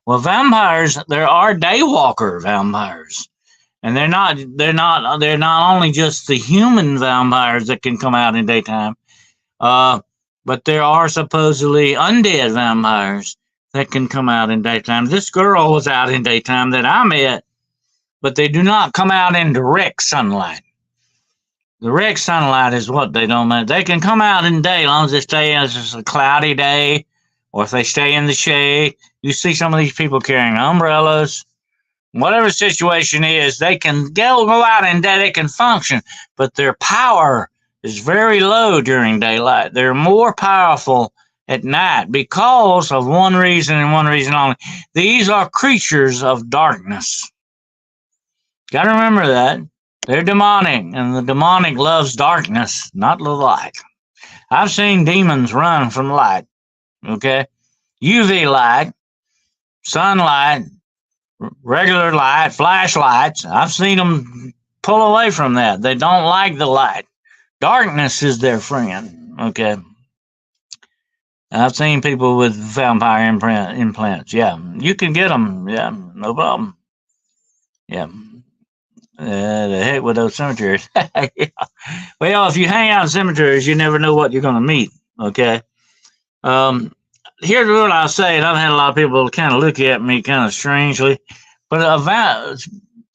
Well, vampires, there are daywalker vampires, and they're not only just the human vampires that can come out in daytime, but there are supposedly undead vampires that can come out in daytime. This girl was out in daytime that I met, but they do not come out in direct sunlight. Direct sunlight is what they don't make. They can come out in day as long as they stay as it's a cloudy day, or if they stay in the shade. You see some of these people carrying umbrellas. Whatever the situation is, they can go out in day, they can function, but their power is very low during daylight. They're more powerful at night because of one reason and one reason only. These are creatures of darkness. Got to remember that. They're demonic, and the demonic loves darkness, not the light. I've seen demons run from light, okay? UV light, sunlight, regular light, flashlights. I've seen them pull away from that. They don't like the light. Darkness is their friend, okay? I've seen people with vampire implants. Yeah, you can get them. Yeah, no problem. Yeah. The heck with those cemeteries. Yeah. Well, if you hang out in cemeteries, you never know what you're going to meet, okay? Here's what I'll say, and I've had a lot of people kind of look at me kind of strangely, but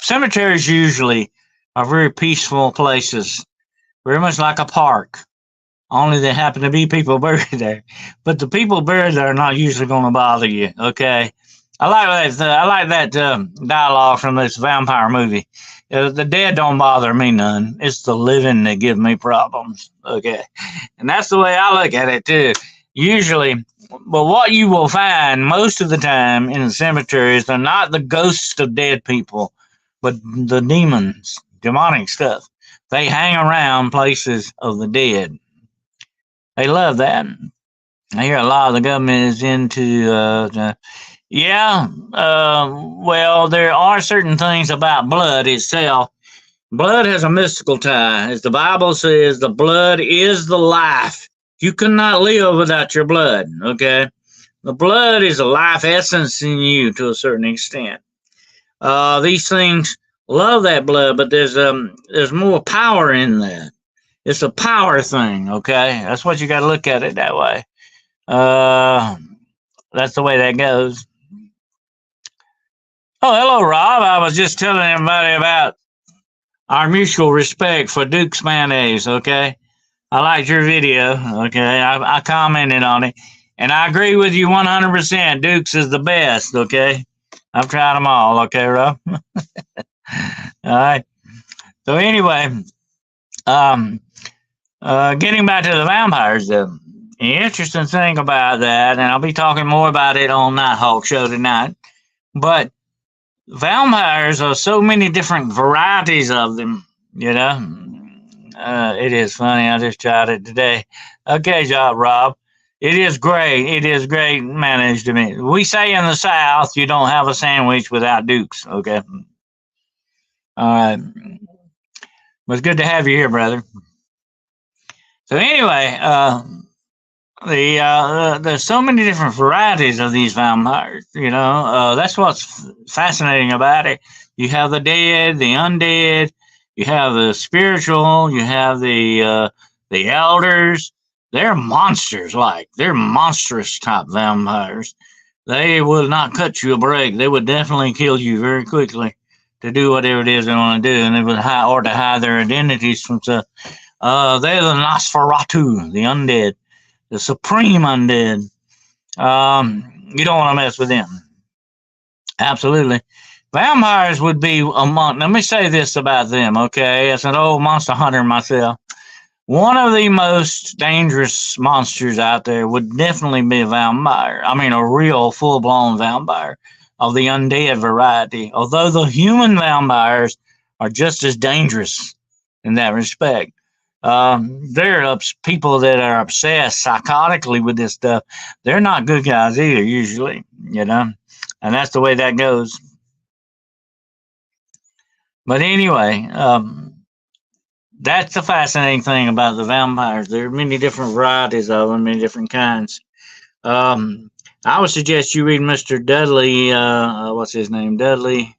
cemeteries usually are very peaceful places, very much like a park. Only there happen to be people buried there. But the people buried there are not usually going to bother you, okay? I like that dialogue from this vampire movie. The dead don't bother me none. It's the living that give me problems, okay? And that's the way I look at it, too. Usually, but what you will find most of the time in the cemeteries are not the ghosts of dead people, but the demons, demonic stuff. They hang around places of the dead. They love that. I hear a lot of the government is into, well, there are certain things about blood itself. Blood has a mystical tie. As the Bible says, the blood is the life. You cannot live without your blood, okay? The blood is a life essence in you to a certain extent. These things love that blood, but there's more power in that. It's a power thing, okay? That's what you got to look at it that way. That's the way that goes. Oh, hello, Rob. I was just telling everybody about our mutual respect for Duke's mayonnaise, okay? I liked your video, okay? I commented on it, and I agree with you 100%. Duke's is the best, okay? I've tried them all, okay, Rob? All right. So anyway, getting back to the vampires, the interesting thing about that, and I'll be talking more about it on Nighthawk Show tonight, but vampires are so many different varieties of them, you know. It is funny. I just tried it today. Okay, job, Rob. It is great. It is great managed to me. We say in the South, you don't have a sandwich without Dukes. Okay. All right. Well, it's good to have you here, brother. So anyway, there's so many different varieties of these vampires. That's what's fascinating about it. You have the dead, the undead. You have the spiritual. You have the elders. They're monsters. They're monstrous type vampires. They will not cut you a break. They would definitely kill you very quickly to do whatever it is they want to do, and they would hide their identities from stuff. They're the Nosferatu, the undead, the supreme undead. You don't want to mess with them. Absolutely. Vampires would be among, let me say this about them, okay? As an old monster hunter myself, one of the most dangerous monsters out there would definitely be a vampire. I mean, a real full-blown vampire of the undead variety. Although the human vampires are just as dangerous in that respect. They're people that are obsessed psychotically with this stuff. They're not good guys either, usually, and that's the way that goes. But anyway, that's the fascinating thing about the vampires. There are many different varieties of them, many different kinds. I would suggest you read Mr. Dudley. What's his name? Dudley.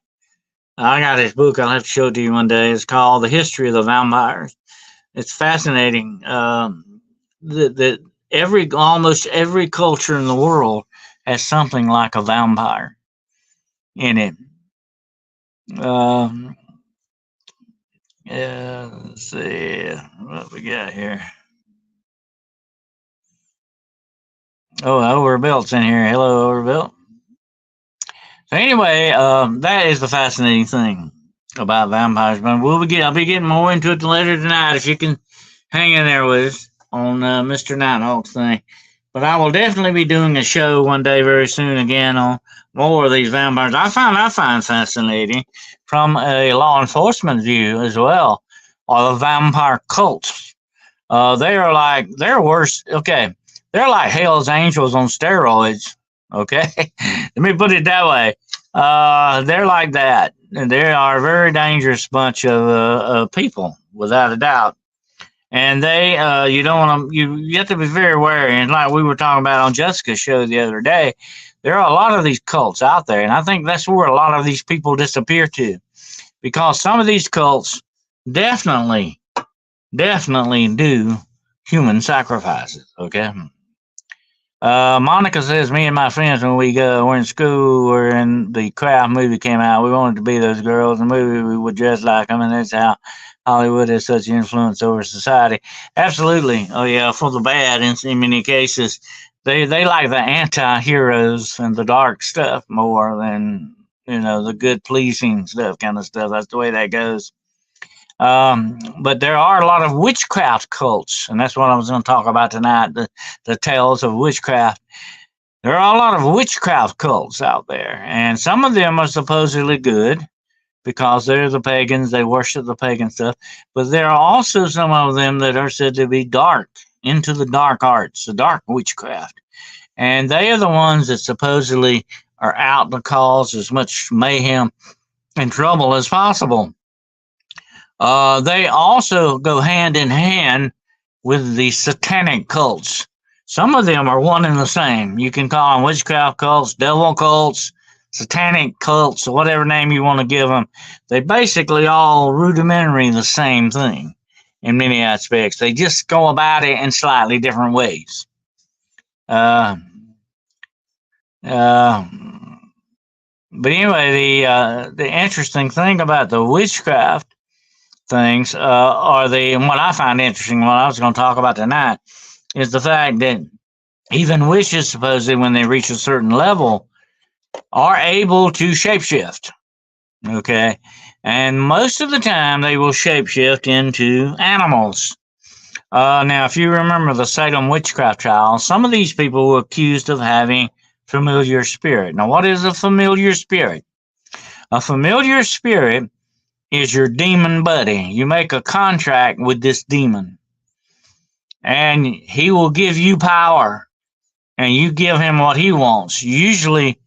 I got his book. I'll have to show it to you one day. It's called The History of the Vampires. It's fascinating that almost every culture in the world has something like a vampire in it. Let's see what we got here. Oh, Overbuilt's in here. Hello, Overbuilt. So anyway, that is the fascinating thing about vampires. But I'll be getting more into it later tonight if you can hang in there with us on Mr. Nighthawk's thing. But I will definitely be doing a show one day very soon again on more of these vampires. I find fascinating from a law enforcement view as well, are the vampire cults. They're worse. Okay, they're like Hell's Angels on steroids. Okay, let me put it that way. They're like that, and they are a very dangerous bunch of people, without a doubt. And they, you don't want to, you have to be very wary. And like we were talking about on Jessica's show the other day, there are a lot of these cults out there, and I think that's where a lot of these people disappear to, because some of these cults definitely do human sacrifices. Okay. Monica says, me and my friends, when we're in school or in the Craft movie came out, we wanted to be those girls in the movie. We would dress like them, and that's how Hollywood has such influence over society. Absolutely. Oh, yeah, for the bad in many cases. They like the anti-heroes and the dark stuff more than, the good, pleasing stuff kind of stuff. That's the way that goes. But there are a lot of witchcraft cults, and that's what I was going to talk about tonight, the tales of witchcraft. There are a lot of witchcraft cults out there, and some of them are supposedly good because they're the pagans, they worship the pagan stuff, but there are also some of them that are said to be dark, into the dark arts, the dark witchcraft, and they are the ones that supposedly are out to cause as much mayhem and trouble as possible. They also go hand in hand with the satanic cults. Some of them are one and the same. You can call them witchcraft cults, devil cults, satanic cults, whatever name you want to give them. They basically all rudimentary the same thing in many aspects. They just go about it in slightly different ways. But anyway, the interesting thing about the witchcraft things and what I find interesting, what I was going to talk about tonight, is the fact that even witches, supposedly, when they reach a certain level, are able to shapeshift. Okay, and most of the time they will shapeshift into animals. Now, if you remember the Salem witchcraft trial, some of these people were accused of having familiar spirit. Now, what is a familiar spirit? A familiar spirit is your demon buddy. You make a contract with this demon, and he will give you power, and you give him what he wants. Usually,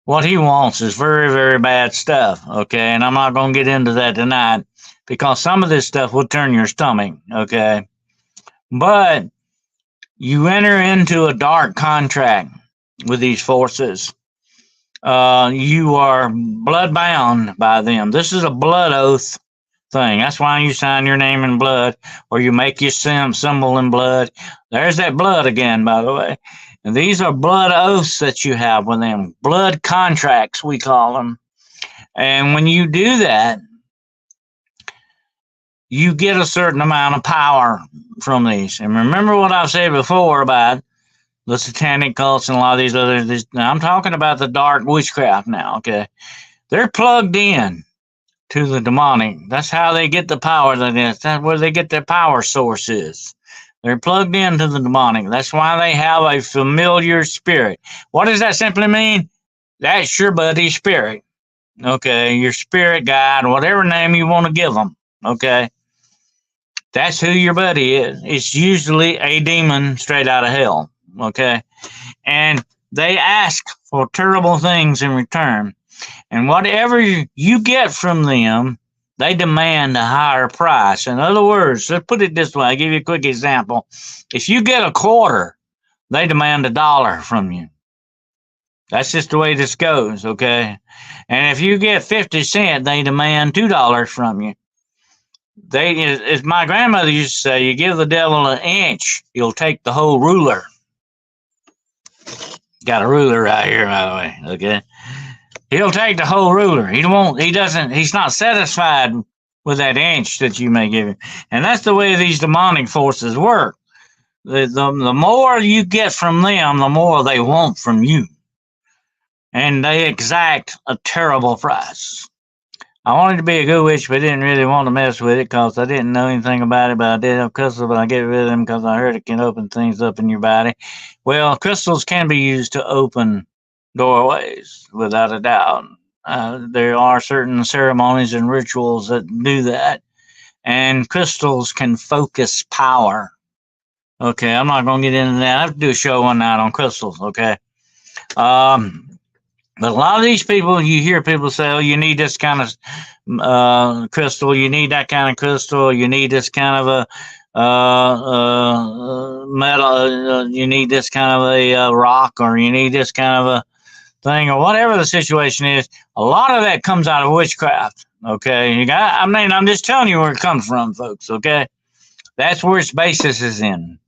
what he wants is very, very bad stuff, okay? And I'm not going to get into that tonight because some of this stuff will turn your stomach, okay? But you enter into a dark contract with these forces. You are blood bound by them. This is a blood oath thing. That's why you sign your name in blood, or you make your symbol in blood. There's that blood again, by the way. And these are blood oaths that you have with them. Blood contracts, we call them. And when you do that, you get a certain amount of power from these. And remember what I've said before about the satanic cults and a lot of these others. I'm talking about the dark witchcraft now, okay? They're plugged in to the demonic. That's how they get the power. That's where they get their power sources. They're plugged into the demonic. That's why they have a familiar spirit. What does that simply mean? That's your buddy spirit, okay? Your spirit guide, whatever name you want to give them, okay? That's who your buddy is. It's usually a demon straight out of hell, okay? And they ask for terrible things in return. And whatever you get from them, they demand a higher price. In other words, let's put it this way. I'll give you a quick example. If you get a quarter, they demand $1 from you. That's just the way this goes, okay? And if you get 50 cents, they demand $2 from you. As my grandmother used to say, you give the devil an inch, he'll take the whole ruler. Got a ruler right here, by the way, okay? He'll take the whole ruler. He's not satisfied with that inch that you may give him. And that's the way these demonic forces work. The more you get from them, the more they want from you. And they exact a terrible price. I wanted to be a good witch, but didn't really want to mess with it because I didn't know anything about it. But I did have crystals, but I get rid of them because I heard it can open things up in your body. Well, crystals can be used to open doorways, without a doubt. There are certain ceremonies and rituals that do that. And crystals can focus power. Okay, I'm not going to get into that. I have to do a show one night on crystals, okay? But a lot of these people, you hear people say, oh, you need this kind of crystal, you need that kind of crystal, you need this kind of a metal, you need this kind of a rock, or you need this kind of a thing, or whatever the situation is. A lot of that comes out of witchcraft, okay? I'm just telling you where it comes from, folks, okay? That's where its basis is in.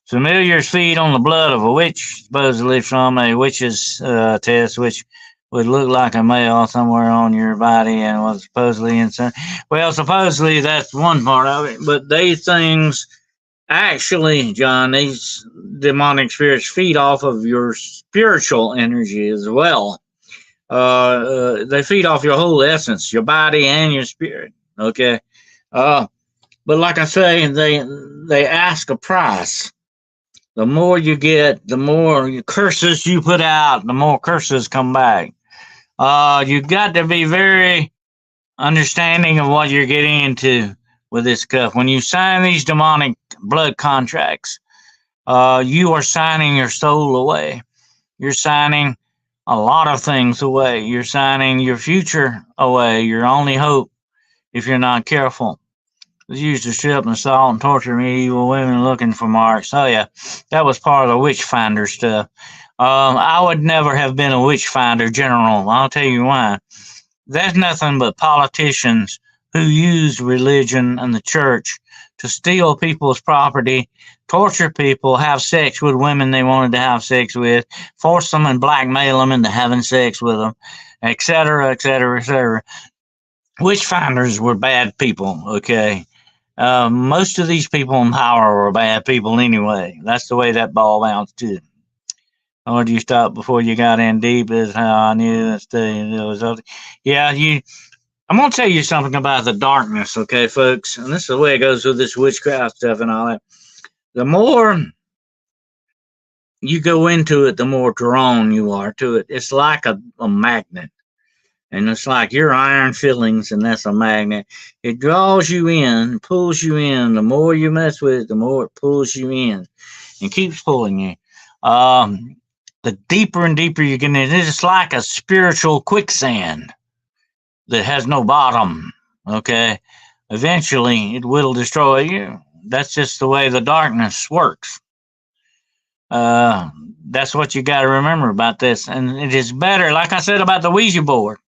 Familiars feed on the blood of a witch, supposedly from a witch's test, which would look like a male somewhere on your body and was supposedly insane. Well, supposedly that's one part of it, but these things actually, John, these demonic spirits feed off of your spiritual energy as well. They feed off your whole essence, your body and your spirit, okay? But like I say, they ask a price. The more you get, the more curses you put out, the more curses come back. You got to be very understanding of what you're getting into with this stuff. When you sign these demonic blood contracts, you are signing your soul away. You're signing a lot of things away. You're signing your future away, your only hope, if you're not careful. Was used to strip and assault and torture medieval women looking for marks. Oh, yeah, that was part of the witch finder stuff. I would never have been a witch finder general. I'll tell you why. That's nothing but politicians who used religion and the church to steal people's property, torture people, have sex with women they wanted to have sex with, force them and blackmail them into having sex with them, etc., etc., etc. Witch finders were bad people, okay? Most of these people in power were bad people anyway. That's the way that ball bounced too. Or do you stop before you got in deep? Is how I knew that. Yeah, I'm gonna tell you something about the darkness, okay, folks. And this is the way it goes with this witchcraft stuff and all that. The more you go into it, the more drawn you are to it. It's like a magnet. And it's like your iron fillings, and that's a magnet. It draws you in, pulls you in. The more you mess with it, the more it pulls you in and keeps pulling you. The deeper and deeper you get in, it's like a spiritual quicksand that has no bottom. Okay. Eventually, it will destroy you. That's just the way the darkness works. That's what you got to remember about this. And it is better, like I said about the Ouija board,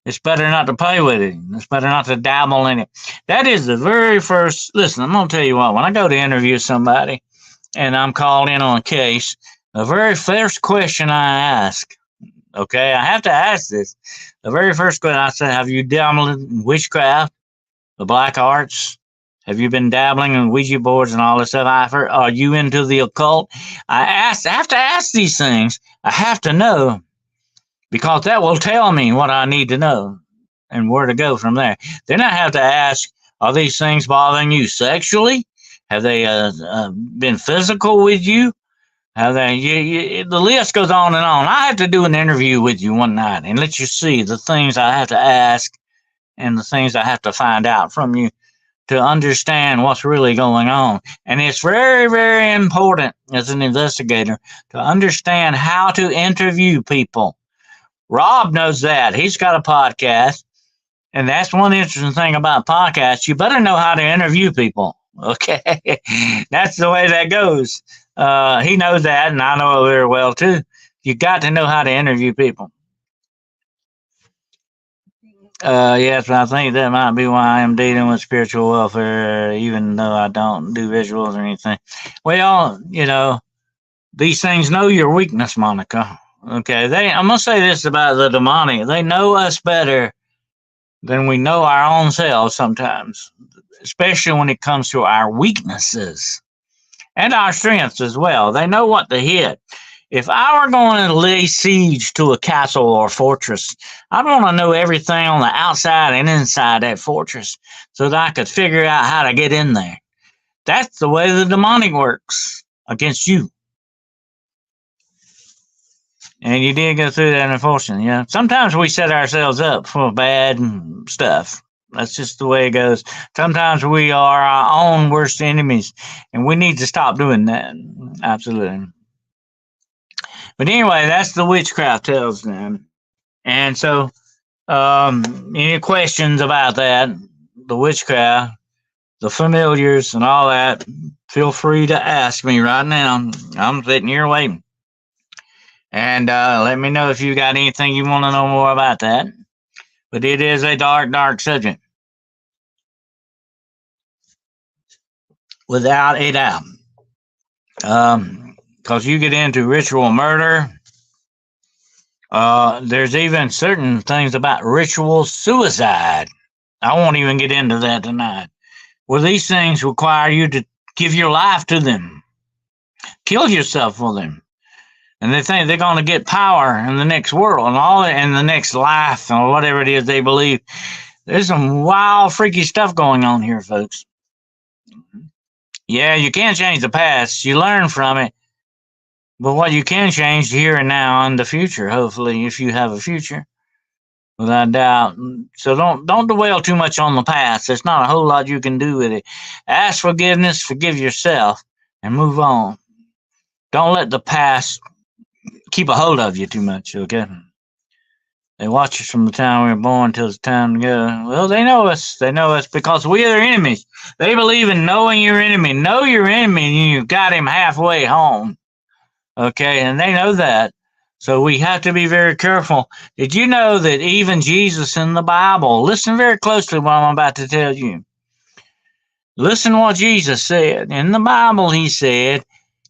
it's better not to play with it. It's better not to dabble in it. That is the very first. Listen, I'm going to tell you what, when I go to interview somebody and I'm called in on a case, the very first question I ask, okay, I have to ask this. The very first question I say, have you dabbled in witchcraft, the black arts? Have you been dabbling in Ouija boards and all this stuff? Are you into the occult? I have to ask these things. I have to know, because that will tell me what I need to know and where to go from there. Then I have to ask, are these things bothering you sexually? Have they been physical with you? Have they? The list goes on and on. I have to do an interview with you one night and let you see the things I have to ask and the things I have to find out from you to understand what's really going on. And it's very, very important as an investigator to understand how to interview people. Rob knows that. He's got a podcast. And that's one interesting thing about podcasts. You better know how to interview people. Okay. That's the way that goes. He knows that, and I know it very well too. You got to know how to interview people. Yes, I think that might be why I'm dealing with spiritual welfare, even though I don't do visuals or anything. Well, these things know your weakness, Monica. Okay, I'm gonna say this about the demonic. They know us better than we know our own selves sometimes, especially when it comes to our weaknesses and our strengths as well. They know what to hit. If I were going to lay siege to a castle or fortress, I'd want to know everything on the outside and inside that fortress so that I could figure out how to get in there. That's the way the demonic works against you. And you did go through that, unfortunately. Yeah. Sometimes we set ourselves up for bad stuff. That's just the way it goes. Sometimes we are our own worst enemies, and we need to stop doing that. Absolutely. But anyway, that's the witchcraft tales, man. And so, any questions about that, the witchcraft, the familiars, and all that, feel free to ask me right now. I'm sitting here waiting. And let me know if you got anything you want to know more about that. But it is a dark, dark subject. Without a doubt. Because you get into ritual murder. There's even certain things about ritual suicide. I won't even get into that tonight. Well, these things require you to give your life to them. Kill yourself for them. And they think they're going to get power in the next world and all in the next life or whatever it is they believe. There's some wild, freaky stuff going on here, folks. Yeah, you can't change the past. You learn from it. But what you can change here and now and the future, hopefully, if you have a future, without doubt. So don't dwell too much on the past. There's not a whole lot you can do with it. Ask forgiveness, forgive yourself, and move on. Don't let the past keep a hold of you too much, okay? They watch us from the time we were born till it's time to go. Well, they know us. They know us because we are their enemies. They believe in knowing your enemy. Know your enemy, and you've got him halfway home. Okay, and they know that. So we have to be very careful. Did you know that even Jesus in the Bible, listen very closely to what I'm about to tell you. Listen to what Jesus said. In the Bible, he said,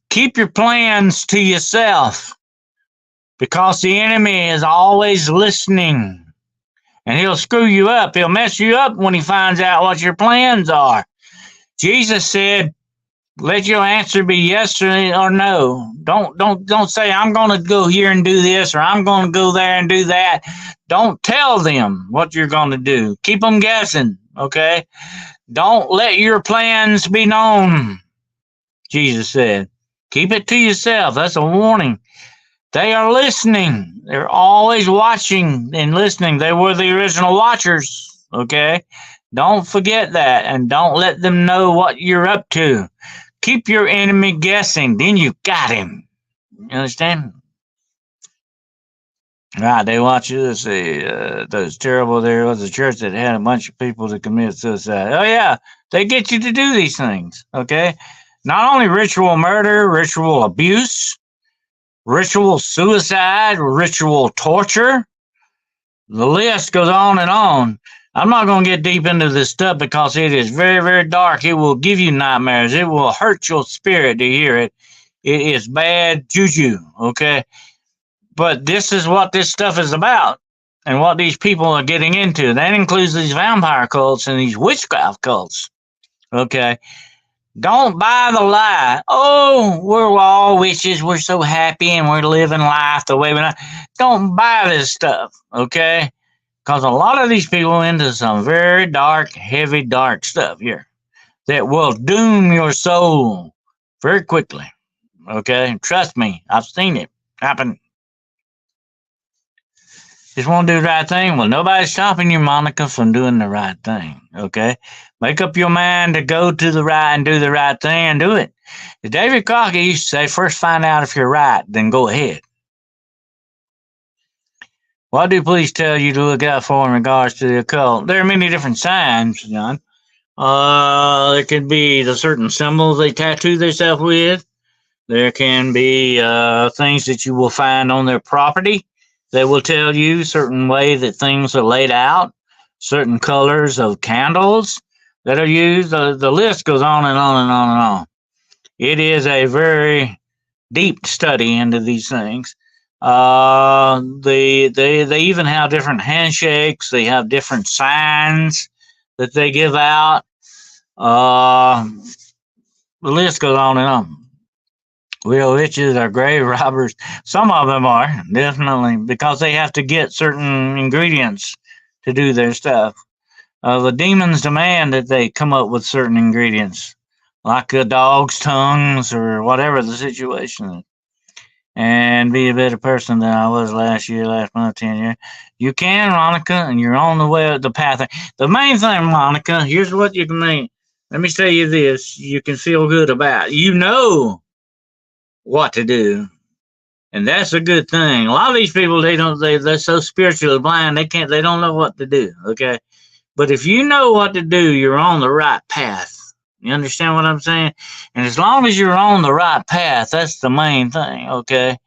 keep your plans to yourself because the enemy is always listening. And he'll screw you up. He'll mess you up when he finds out what your plans are. Jesus said, let your answer be yes or no. Don't say, I'm going to go here and do this, or I'm going to go there and do that. Don't tell them what you're going to do. Keep them guessing, okay? Don't let your plans be known, Jesus said. Keep it to yourself. That's a warning. They are listening. They're always watching and listening. They were the original watchers. Okay? Don't forget that, and don't let them know what you're up to. Keep your enemy guessing. Then you got him. You understand? Right, they want you to see those terrible. There was a church that had a bunch of people that commit suicide. Oh yeah, they get you to do these things. Okay, not only ritual murder, ritual abuse, ritual suicide, ritual torture. The list goes on and on. I'm not going to get deep into this stuff because it is very, very dark. It will give you nightmares. It will hurt your spirit to hear it. It is bad juju. Okay. But this is what this stuff is about and what these people are getting into. That includes these vampire cults and these witchcraft cults. Okay. Don't buy the lie. Oh, we're all witches. We're so happy and we're living life the way we know. Don't buy this stuff. Okay. Because a lot of these people are into some very dark, heavy, dark stuff here that will doom your soul very quickly. Okay. Trust me. I've seen it happen. Just want to do the right thing. Well, nobody's stopping you, Monica, from doing the right thing. Okay? Make up your mind to go to the right and do the right thing and do it. As David Crockett used to say, first find out if you're right, then go ahead. What do police tell you to look out for in regards to the occult? There are many different signs, John. There could be the certain symbols they tattoo themselves with. There can be things that you will find on their property. They will tell you certain way that things are laid out, certain colors of candles that are used. The list goes on and on and on and on. It is a very deep study into these things. They even have different handshakes. They have different signs that they give out. The list goes on and on. Real witches are grave robbers. Some of them are, definitely, because they have to get certain ingredients to do their stuff. The demons demand that they come up with certain ingredients, like a dog's tongues or whatever the situation is, and be a better person than I was last month, 10 years. You can, Monica, and you're on the way, the path. The main thing, Monica, here's what you can make. Let me tell you this, you can feel good about. You know what to do, and that's a good thing. A lot of these people, they're so spiritually blind, they don't know what to do. Okay, but if you know what to do, you're on the right path. You understand what I'm saying? And as long as you're on the right path, that's the main thing. Okay,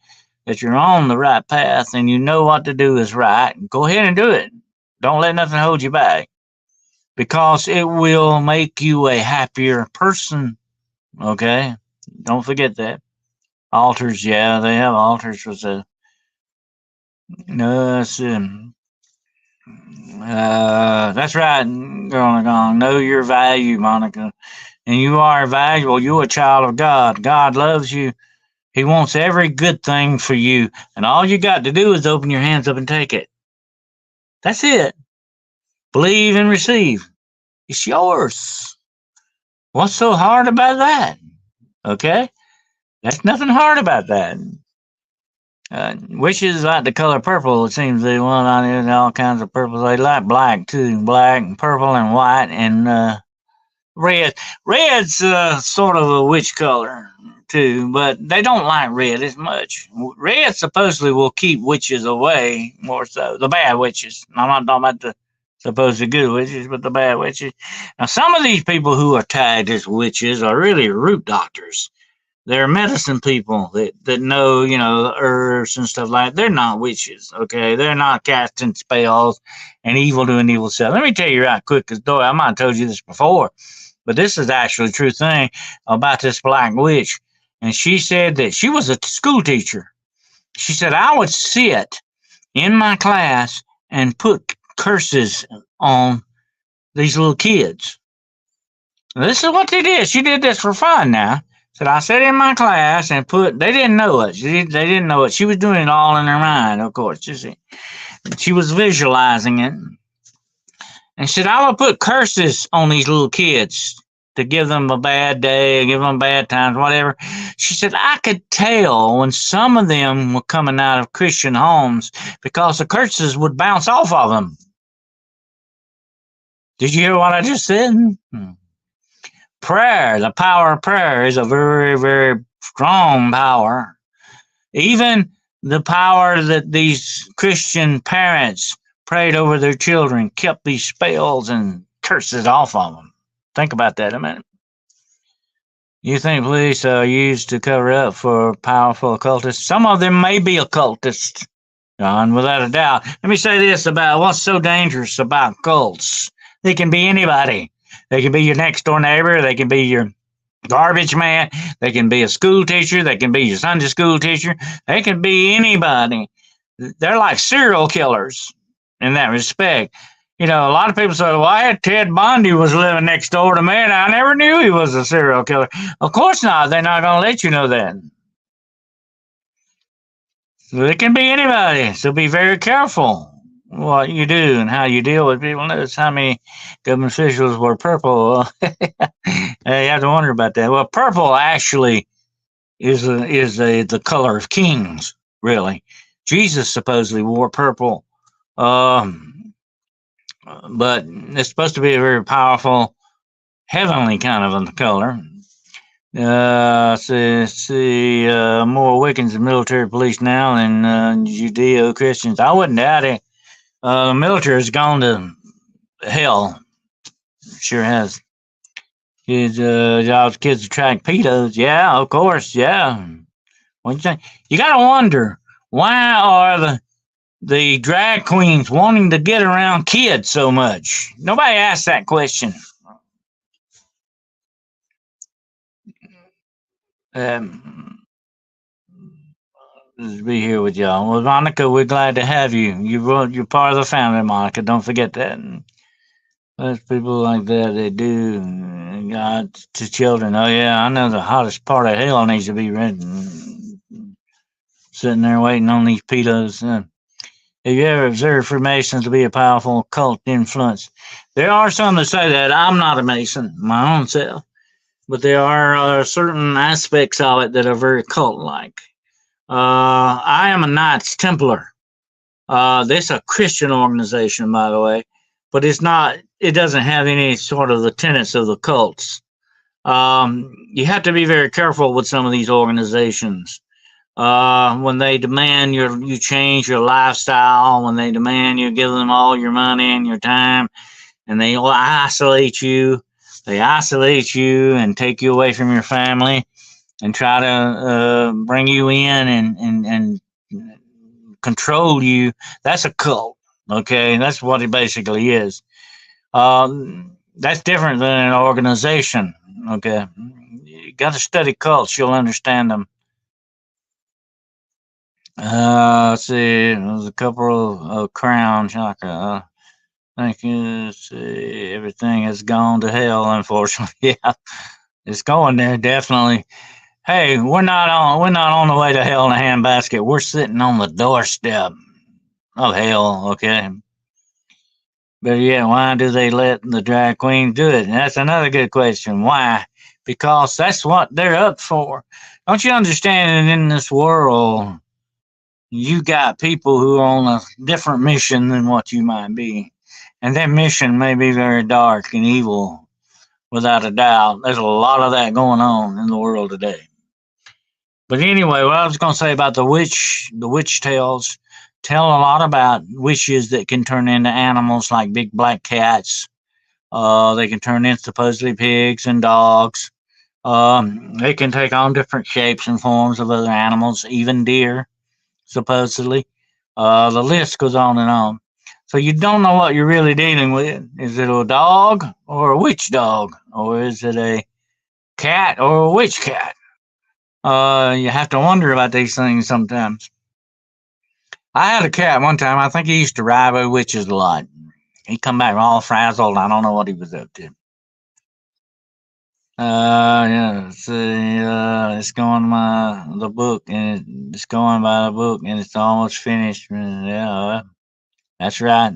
that you're on the right path and you know what to do is right, go ahead and do it. Don't let nothing hold you back, because it will make you a happier person. Okay, don't forget that. Altars, yeah, they have altars with the. No, that's right, girl gone. Know your value, Monica, and you are valuable. You're a child of God. God loves you. He wants every good thing for you, and all you got to do is open your hands up and take it. That's it. Believe and receive. It's yours. What's so hard about that? Okay. There's nothing hard about that. Witches like the color purple. It seems they want on all kinds of purples. They like black too, black and purple and white and red. Red's sort of a witch color too, but they don't like red as much. Red supposedly will keep witches away more so. The bad witches. I'm not talking about the supposed good witches, but the bad witches. Now, some of these people who are tagged as witches are really root doctors. They're medicine people that know, the herbs and stuff like that. They're not witches, okay? They're not casting spells and evil doing evil stuff. Let me tell you right quick, because I might have told you this before, but this is actually a true thing about this black witch. And she said that she was a school teacher. She said, I would sit in my class and put curses on these little kids. This is what they did. She did this for fun now. Said, I sat in my class and they didn't know it. They didn't know it. She was doing it all in her mind, of course. You see. She was visualizing it. And said, I will put curses on these little kids to give them a bad day, give them bad times, whatever. She said, I could tell when some of them were coming out of Christian homes because the curses would bounce off of them. Did you hear what I just said? Prayer, the power of prayer is a very, very strong power. Even the power that these Christian parents prayed over their children kept these spells and curses off of them. Think about that a minute. You think police are used to cover up for powerful occultists? Some of them may be occultists, John, without a doubt. Let me say this about what's so dangerous about cults. They can be anybody. They can be your next door neighbor. They can be your garbage man. They can be a school teacher. They can be your Sunday school teacher. They can be anybody. They're like serial killers in that respect. You know, a lot of people say, well, I had Ted Bundy was living next door to me, and I never knew he was a serial killer. Of course not. They're not going to let you know that. So it can be anybody. So be very careful what you do and how you deal with people. Notice how many government officials were purple. You have to wonder about that. Well, purple actually is the color of kings, really. Jesus supposedly wore purple. But it's supposed to be a very powerful, heavenly kind of a color. See, more Wiccans and military police now than Judeo-Christians. I wouldn't doubt it. The military has gone to hell. Sure has. Kids attract pedos. Yeah, of course. Yeah. What do you think? You got to wonder, why are the drag queens wanting to get around kids so much? Nobody asked that question. To be here with y'all. Well, Monica, we're glad to have you. You're part of the family, Monica. Don't forget that. There's people like that. They do God to children. Oh yeah, I know the hottest part of hell needs to be written. Sitting there waiting on these pedos. Have you ever observed Freemasons to be a powerful cult influence? There are some that say that. I'm not a Mason, my own self, but there are certain aspects of it that are very cult-like. I am a Knights Templar. This is a Christian organization, by the way, but it's not. It doesn't have any sort of the tenets of the cults. You have to be very careful with some of these organizations. When they demand you change your lifestyle, when they demand you give them all your money and your time, and they isolate you and take you away from your family and try to bring you in and control you. That's a cult. Okay, that's what it basically is. That's different than an organization. Okay, you got to study cults, you'll understand them. Let's see. There's a couple of crown chakra. Thank you. Let's see. Everything has gone to hell, unfortunately. Yeah, it's going there definitely. Hey, we're not on the way to hell in a handbasket. We're sitting on the doorstep of hell. Okay. But yeah, why do they let the drag queens do it? And that's another good question. Why? Because that's what they're up for. Don't you understand that in this world, you got people who are on a different mission than what you might be. And their mission may be very dark and evil, without a doubt. There's a lot of that going on in the world today. But anyway, what I was going to say about the witch tales tell a lot about witches that can turn into animals like big black cats. They can turn into supposedly pigs and dogs. They can take on different shapes and forms of other animals, even deer, supposedly. The list goes on and on. So you don't know what you're really dealing with. Is it a dog or a witch dog? Or is it a cat or a witch cat? You have to wonder about these things sometimes. I had a cat one time. I think he used to ride with witches a lot. He'd come back all frazzled. I don't know what he was up to. Yeah, it's going by the book, and it's going by the book, and it's almost finished. Yeah, that's right.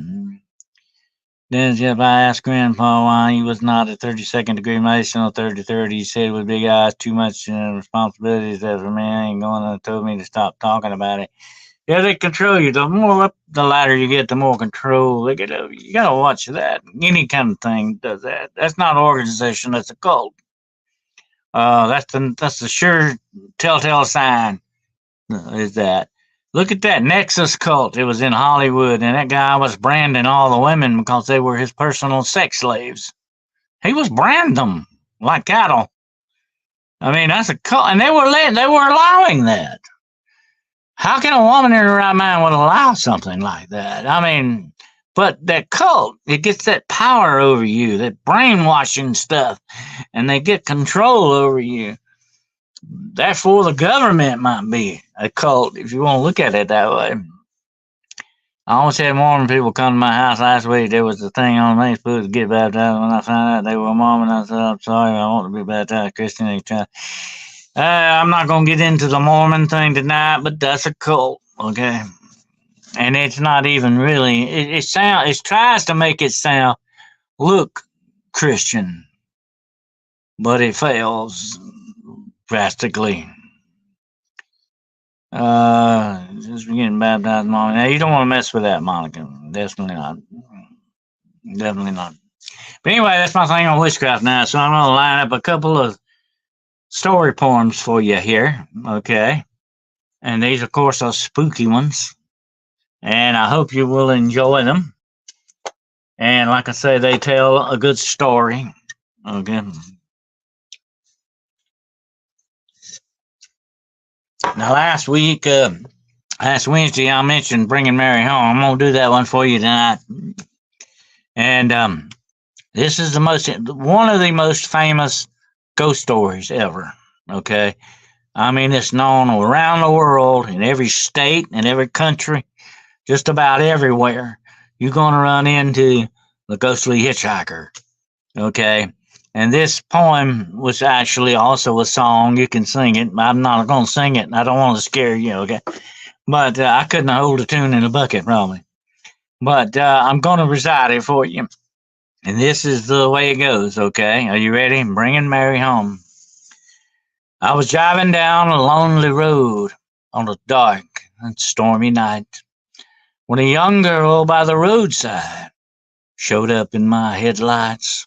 Then if I asked Grandpa why he was not a 32nd degree Mason or 30-30, he said with big eyes, too much responsibilities that for me. I ain't going to told me to stop talking about it. Yeah, they control you. The more up the ladder you get, the more control they get over you. You gotta watch that. Any kind of thing does that. That's not an organization. That's a cult. That's the sure telltale sign. Is that? Look at that Nexus cult. It was in Hollywood, and that guy was branding all the women because they were his personal sex slaves. He was branding them like cattle. I mean, that's a cult, and they were allowing that. How can a woman in her right mind would allow something like that? I mean, but that cult, it gets that power over you, that brainwashing stuff, and they get control over you. Therefore, the government might be a cult if you want to look at it that way. I always had Mormon people come to my house last week. There was a thing on me supposed to get baptized. When I found out they were Mormon, I said, I'm sorry, I want to be baptized Christian. I'm not going to get into the Mormon thing tonight, but that's a cult, okay? And it's not even really, it tries to make it sound, look Christian, but it fails drastically. Just getting baptized, Monica. Now, you don't want to mess with that, Monica. Definitely not. Definitely not. But anyway, that's my thing on witchcraft now. So I'm going to line up a couple of story poems for you here, okay? And these, of course, are spooky ones. And I hope you will enjoy them. And like I say, they tell a good story, okay? Now, last Wednesday, I mentioned bringing Mary home. I'm going to do that one for you tonight. And this is one of the most famous ghost stories ever, okay? I mean, it's known around the world, in every state, in every country, just about everywhere. You're going to run into the ghostly hitchhiker, okay? And this poem was actually also a song. You can sing it. I'm not going to sing it. I don't want to scare you, okay? But I couldn't hold a tune in a bucket, probably. But I'm going to recite it for you. And this is the way it goes, okay? Are you ready? Bringing Mary home. I was driving down a lonely road on a dark and stormy night when a young girl by the roadside showed up in my headlights.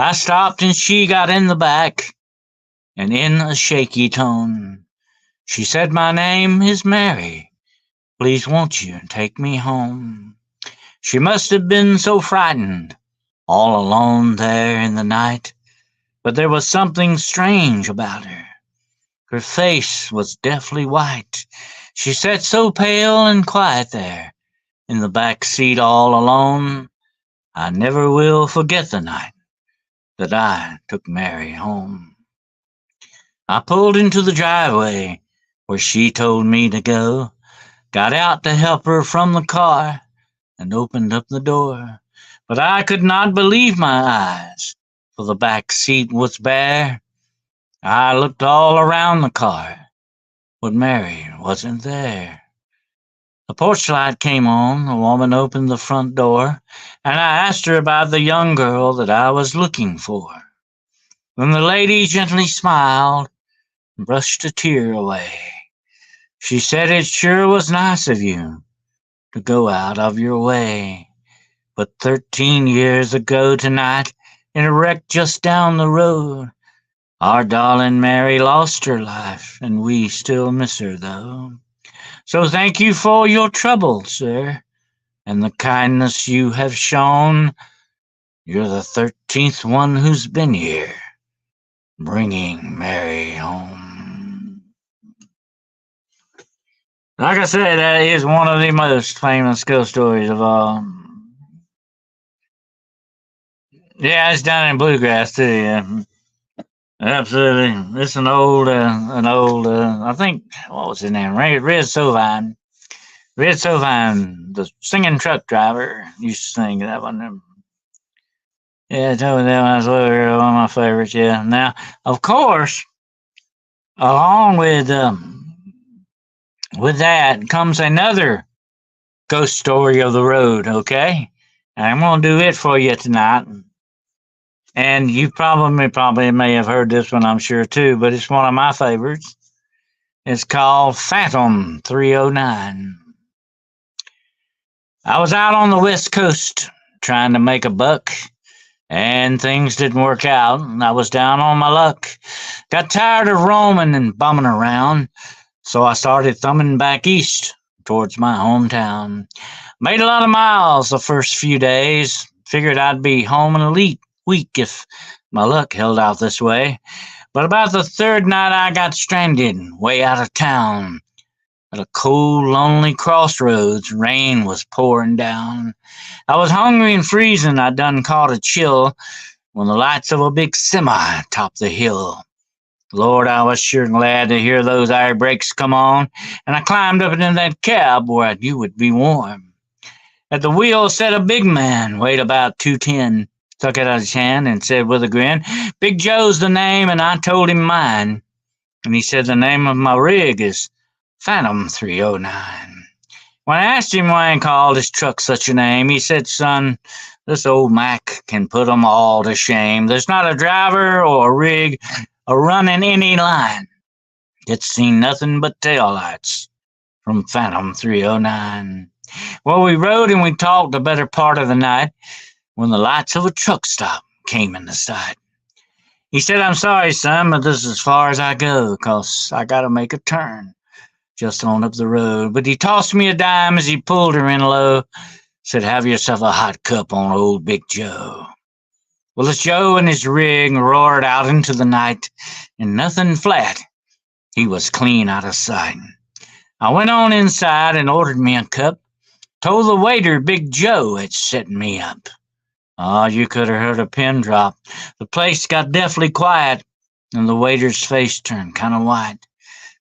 I stopped and she got in the back, and in a shaky tone, she said, "My name is Mary. Please won't you take me home?" She must have been so frightened, all alone there in the night, but there was something strange about her. Her face was deathly white. She sat so pale and quiet there in the back seat all alone. I never will forget the night that I took Mary home. I pulled into the driveway where she told me to go, got out to help her from the car, and opened up the door. But I could not believe my eyes, for the back seat was bare. I looked all around the car, but Mary wasn't there. The porch light came on, the woman opened the front door, and I asked her about the young girl that I was looking for. Then the lady gently smiled and brushed a tear away. She said it sure was nice of you to go out of your way. But 13 years ago tonight, in a wreck just down the road, our darling Mary lost her life, and we still miss her though. So thank you for your trouble, sir, and the kindness you have shown. You're the 13th one who's been here, bringing Mary home. Like I said, that is one of the most famous ghost stories of all. Yeah, it's down in Bluegrass too. Yeah, absolutely. It's an old. I think what was his name? Red Sovine. Red Sovine, the singing truck driver, used to sing that one. Yeah, I told me that when I was a little girl, one of my favorites. Yeah. Now, of course, along with that comes another ghost story of the road. Okay, I'm going to do it for you tonight. And you probably may have heard this one, I'm sure, too, but it's one of my favorites. It's called Phantom 309. I was out on the West Coast trying to make a buck, and things didn't work out. I was down on my luck. Got tired of roaming and bumming around, so I started thumbing back east towards my hometown. Made a lot of miles the first few days. Figured I'd be home in a week if my luck held out this way. But about the third night, I got stranded way out of town. At a cold, lonely crossroads, rain was pouring down. I was hungry and freezing. I'd done caught a chill when the lights of a big semi topped the hill. Lord, I was sure glad to hear those air brakes come on, and I climbed up into that cab where I knew would be warm. At the wheel sat a big man, weighed about 210, stuck it out his hand and said with a grin, "Big Joe's the name," and I told him mine. And he said the name of my rig is Phantom 309. When I asked him why he called his truck such a name, he said, "Son, this old Mac can put 'em all to shame. There's not a driver or a rig or running any line that's seen nothing but taillights from Phantom 309. Well, we rode and we talked the better part of the night when the lights of a truck stop came into sight. He said, "I'm sorry, son, but this is as far as I go, 'cause I gotta make a turn just on up the road." But he tossed me a dime as he pulled her in low, said, "Have yourself a hot cup on old Big Joe." Well, as Joe and his rig roared out into the night, and nothing flat, he was clean out of sight. I went on inside and ordered me a cup, told the waiter Big Joe had set me up. Oh, you could have heard a pin drop. The place got deathly quiet, and the waiter's face turned kind of white.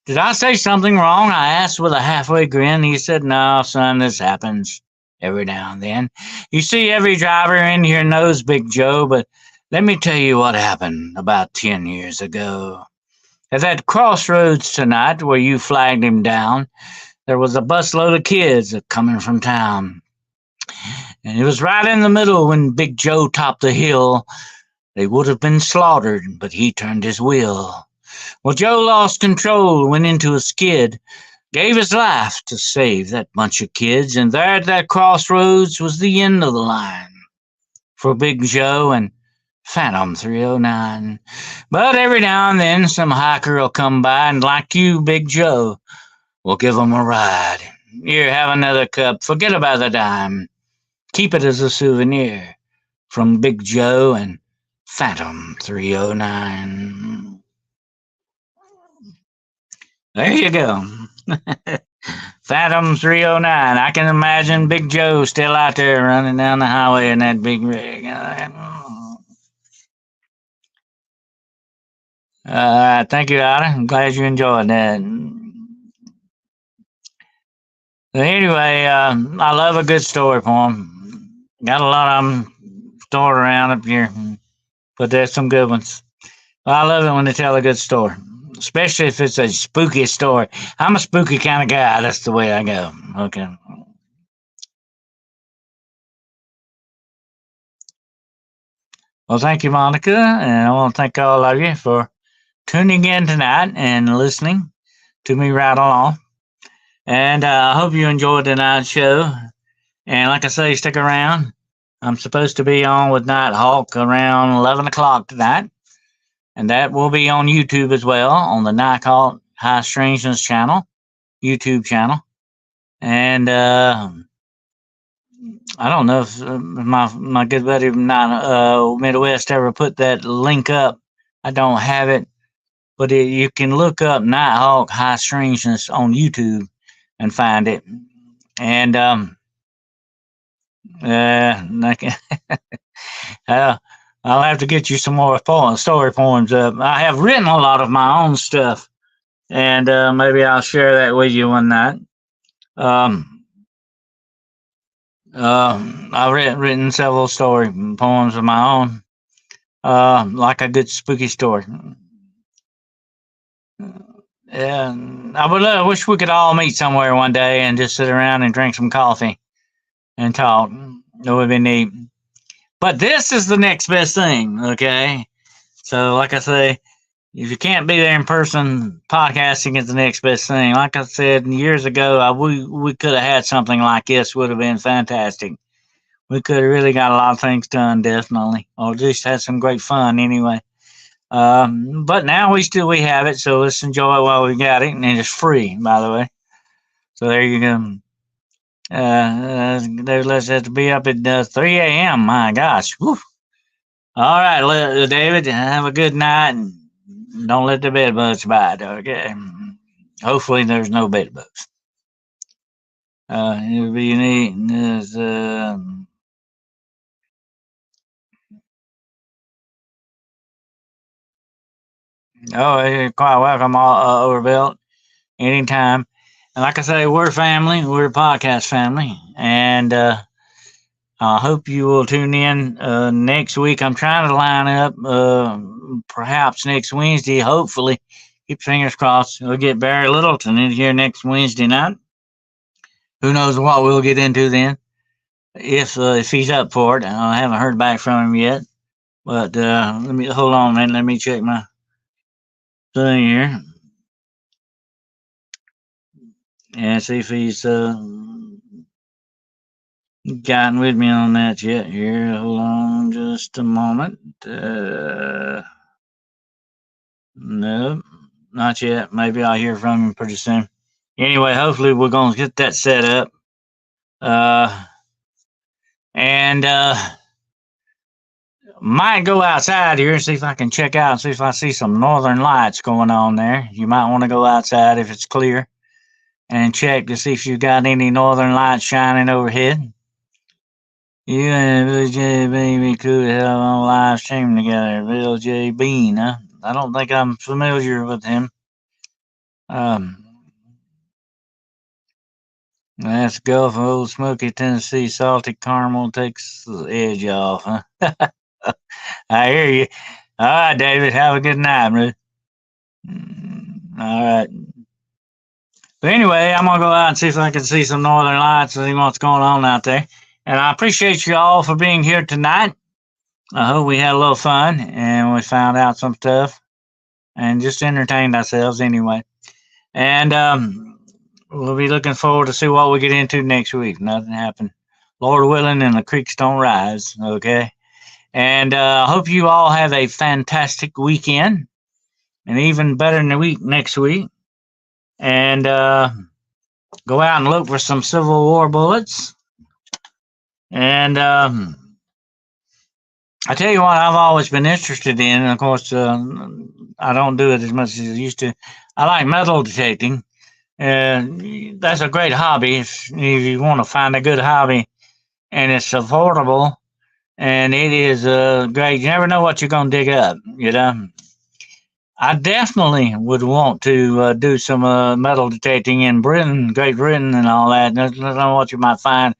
"Did I say something wrong?" I asked with a halfway grin. He said, "No, son, this happens every now and then. You see, every driver in here knows Big Joe, but let me tell you what happened about 10 years ago. At that crossroads tonight where you flagged him down, there was a busload of kids coming from town. And it was right in the middle when Big Joe topped the hill. They would have been slaughtered, but he turned his wheel. Well, Joe lost control, went into a skid, gave his life to save that bunch of kids, and there at that crossroads was the end of the line for Big Joe and Phantom 309. But every now and then some hiker will come by, and like you, Big Joe, will give 'em a ride. Here, have another cup. Forget about the dime. Keep it as a souvenir from Big Joe and Phantom 309. There you go. Phantom 309. I can imagine Big Joe still out there running down the highway in that big rig. Thank you, Otter. I'm glad you enjoyed that. Anyway, I love a good story poem. Got a lot of them stored around up here, but there's some good ones. I love it when they tell a good story, especially if it's a spooky story. I'm a spooky kind of guy. That's the way I go. Okay. Well, thank you, Monica, and I want to thank all of you for tuning in tonight and listening to me rattle on. And I hope you enjoyed tonight's show. And like I say, stick around. I'm supposed to be on with Nighthawk around 11 o'clock tonight. And that will be on YouTube as well, on the Nighthawk High Strangeness channel, YouTube channel. And I don't know if my good buddy Midwest ever put that link up. I don't have it. But you can look up Nighthawk High Strangeness on YouTube and find it. And I'll have to get you some more story poems up. I have written a lot of my own stuff, and maybe I'll share that with you one night. I've written several story poems of my own, like a good spooky story. Yeah, I wish we could all meet somewhere one day and just sit around and drink some coffee and talk. It would be neat. But this is the next best thing, okay? So, like I say, if you can't be there in person, podcasting is the next best thing. Like I said years ago, we could have had something like this. Would have been fantastic. We could have really got a lot of things done, definitely, or just had some great fun anyway. But now we have it, so let's enjoy it while we got it, and it's free, by the way. So there you go. Let's have to be up at 3 a.m. My gosh. Woo. All right, David, have a good night, and don't let the bed bugs bite, okay? Hopefully there's no bed bugs. It would be neat. You're quite welcome, Overbuilt, anytime. And like I say, we're family. We're a podcast family. And I hope you will tune in next week. I'm trying to line up perhaps next Wednesday, hopefully. Keep fingers crossed. We'll get Barry Littleton in here next Wednesday night. Who knows what we'll get into then, if he's up for it. I haven't heard back from him yet. But let me hold on, man. Let me check my thing here and see if he's gotten with me on that yet. Here, hold on just a moment. No, not yet. Maybe I'll hear from him pretty soon. Anyway, hopefully we're going to get that set up. And might go outside here and see if I can check out and see if I see some northern lights going on there. You might want to go outside if it's clear and check to see if you got any northern lights shining overhead. You and Bill J. Bean could have on live stream together. Bill J. Bean, huh? I don't think I'm familiar with him. That's Gulf of Old Smoky, Tennessee. Salty caramel takes the edge off, huh? I hear you. All right, David. Have a good night, bro. All right. But anyway, I'm going to go out and see if I can see some northern lights and see what's going on out there. And I appreciate you all for being here tonight. I hope we had a little fun and we found out some stuff and just entertained ourselves anyway. And we'll be looking forward to see what we get into next week. Nothing happened. Lord willing, and the creeks don't rise. Okay. And I hope you all have a fantastic weekend and even better than the week next week. And go out and look for some Civil War bullets. And I tell you what, I've always been interested in, and of course, I don't do it as much as I used to. I like metal detecting. That's a great hobby if you want to find a good hobby, and it's affordable, and it is great. You never know what you're going to dig up, you know. I definitely would want to do some metal detecting in Britain, Great Britain, and all that. I don't know what you might find.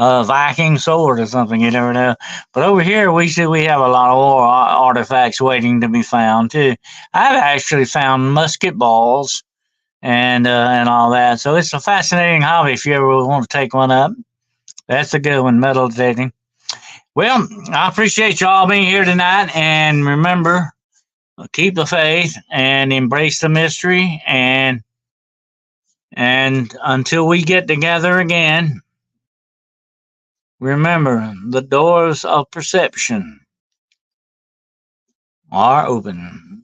A Viking sword or something, you never know. But over here, we have a lot of war artifacts waiting to be found too. I've actually found musket balls and all that. So it's a fascinating hobby if you ever want to take one up. That's a good one, metal detecting. Well, I appreciate you all being here tonight, and remember, keep the faith and embrace the mystery, and until we get together again, remember the doors of perception are open.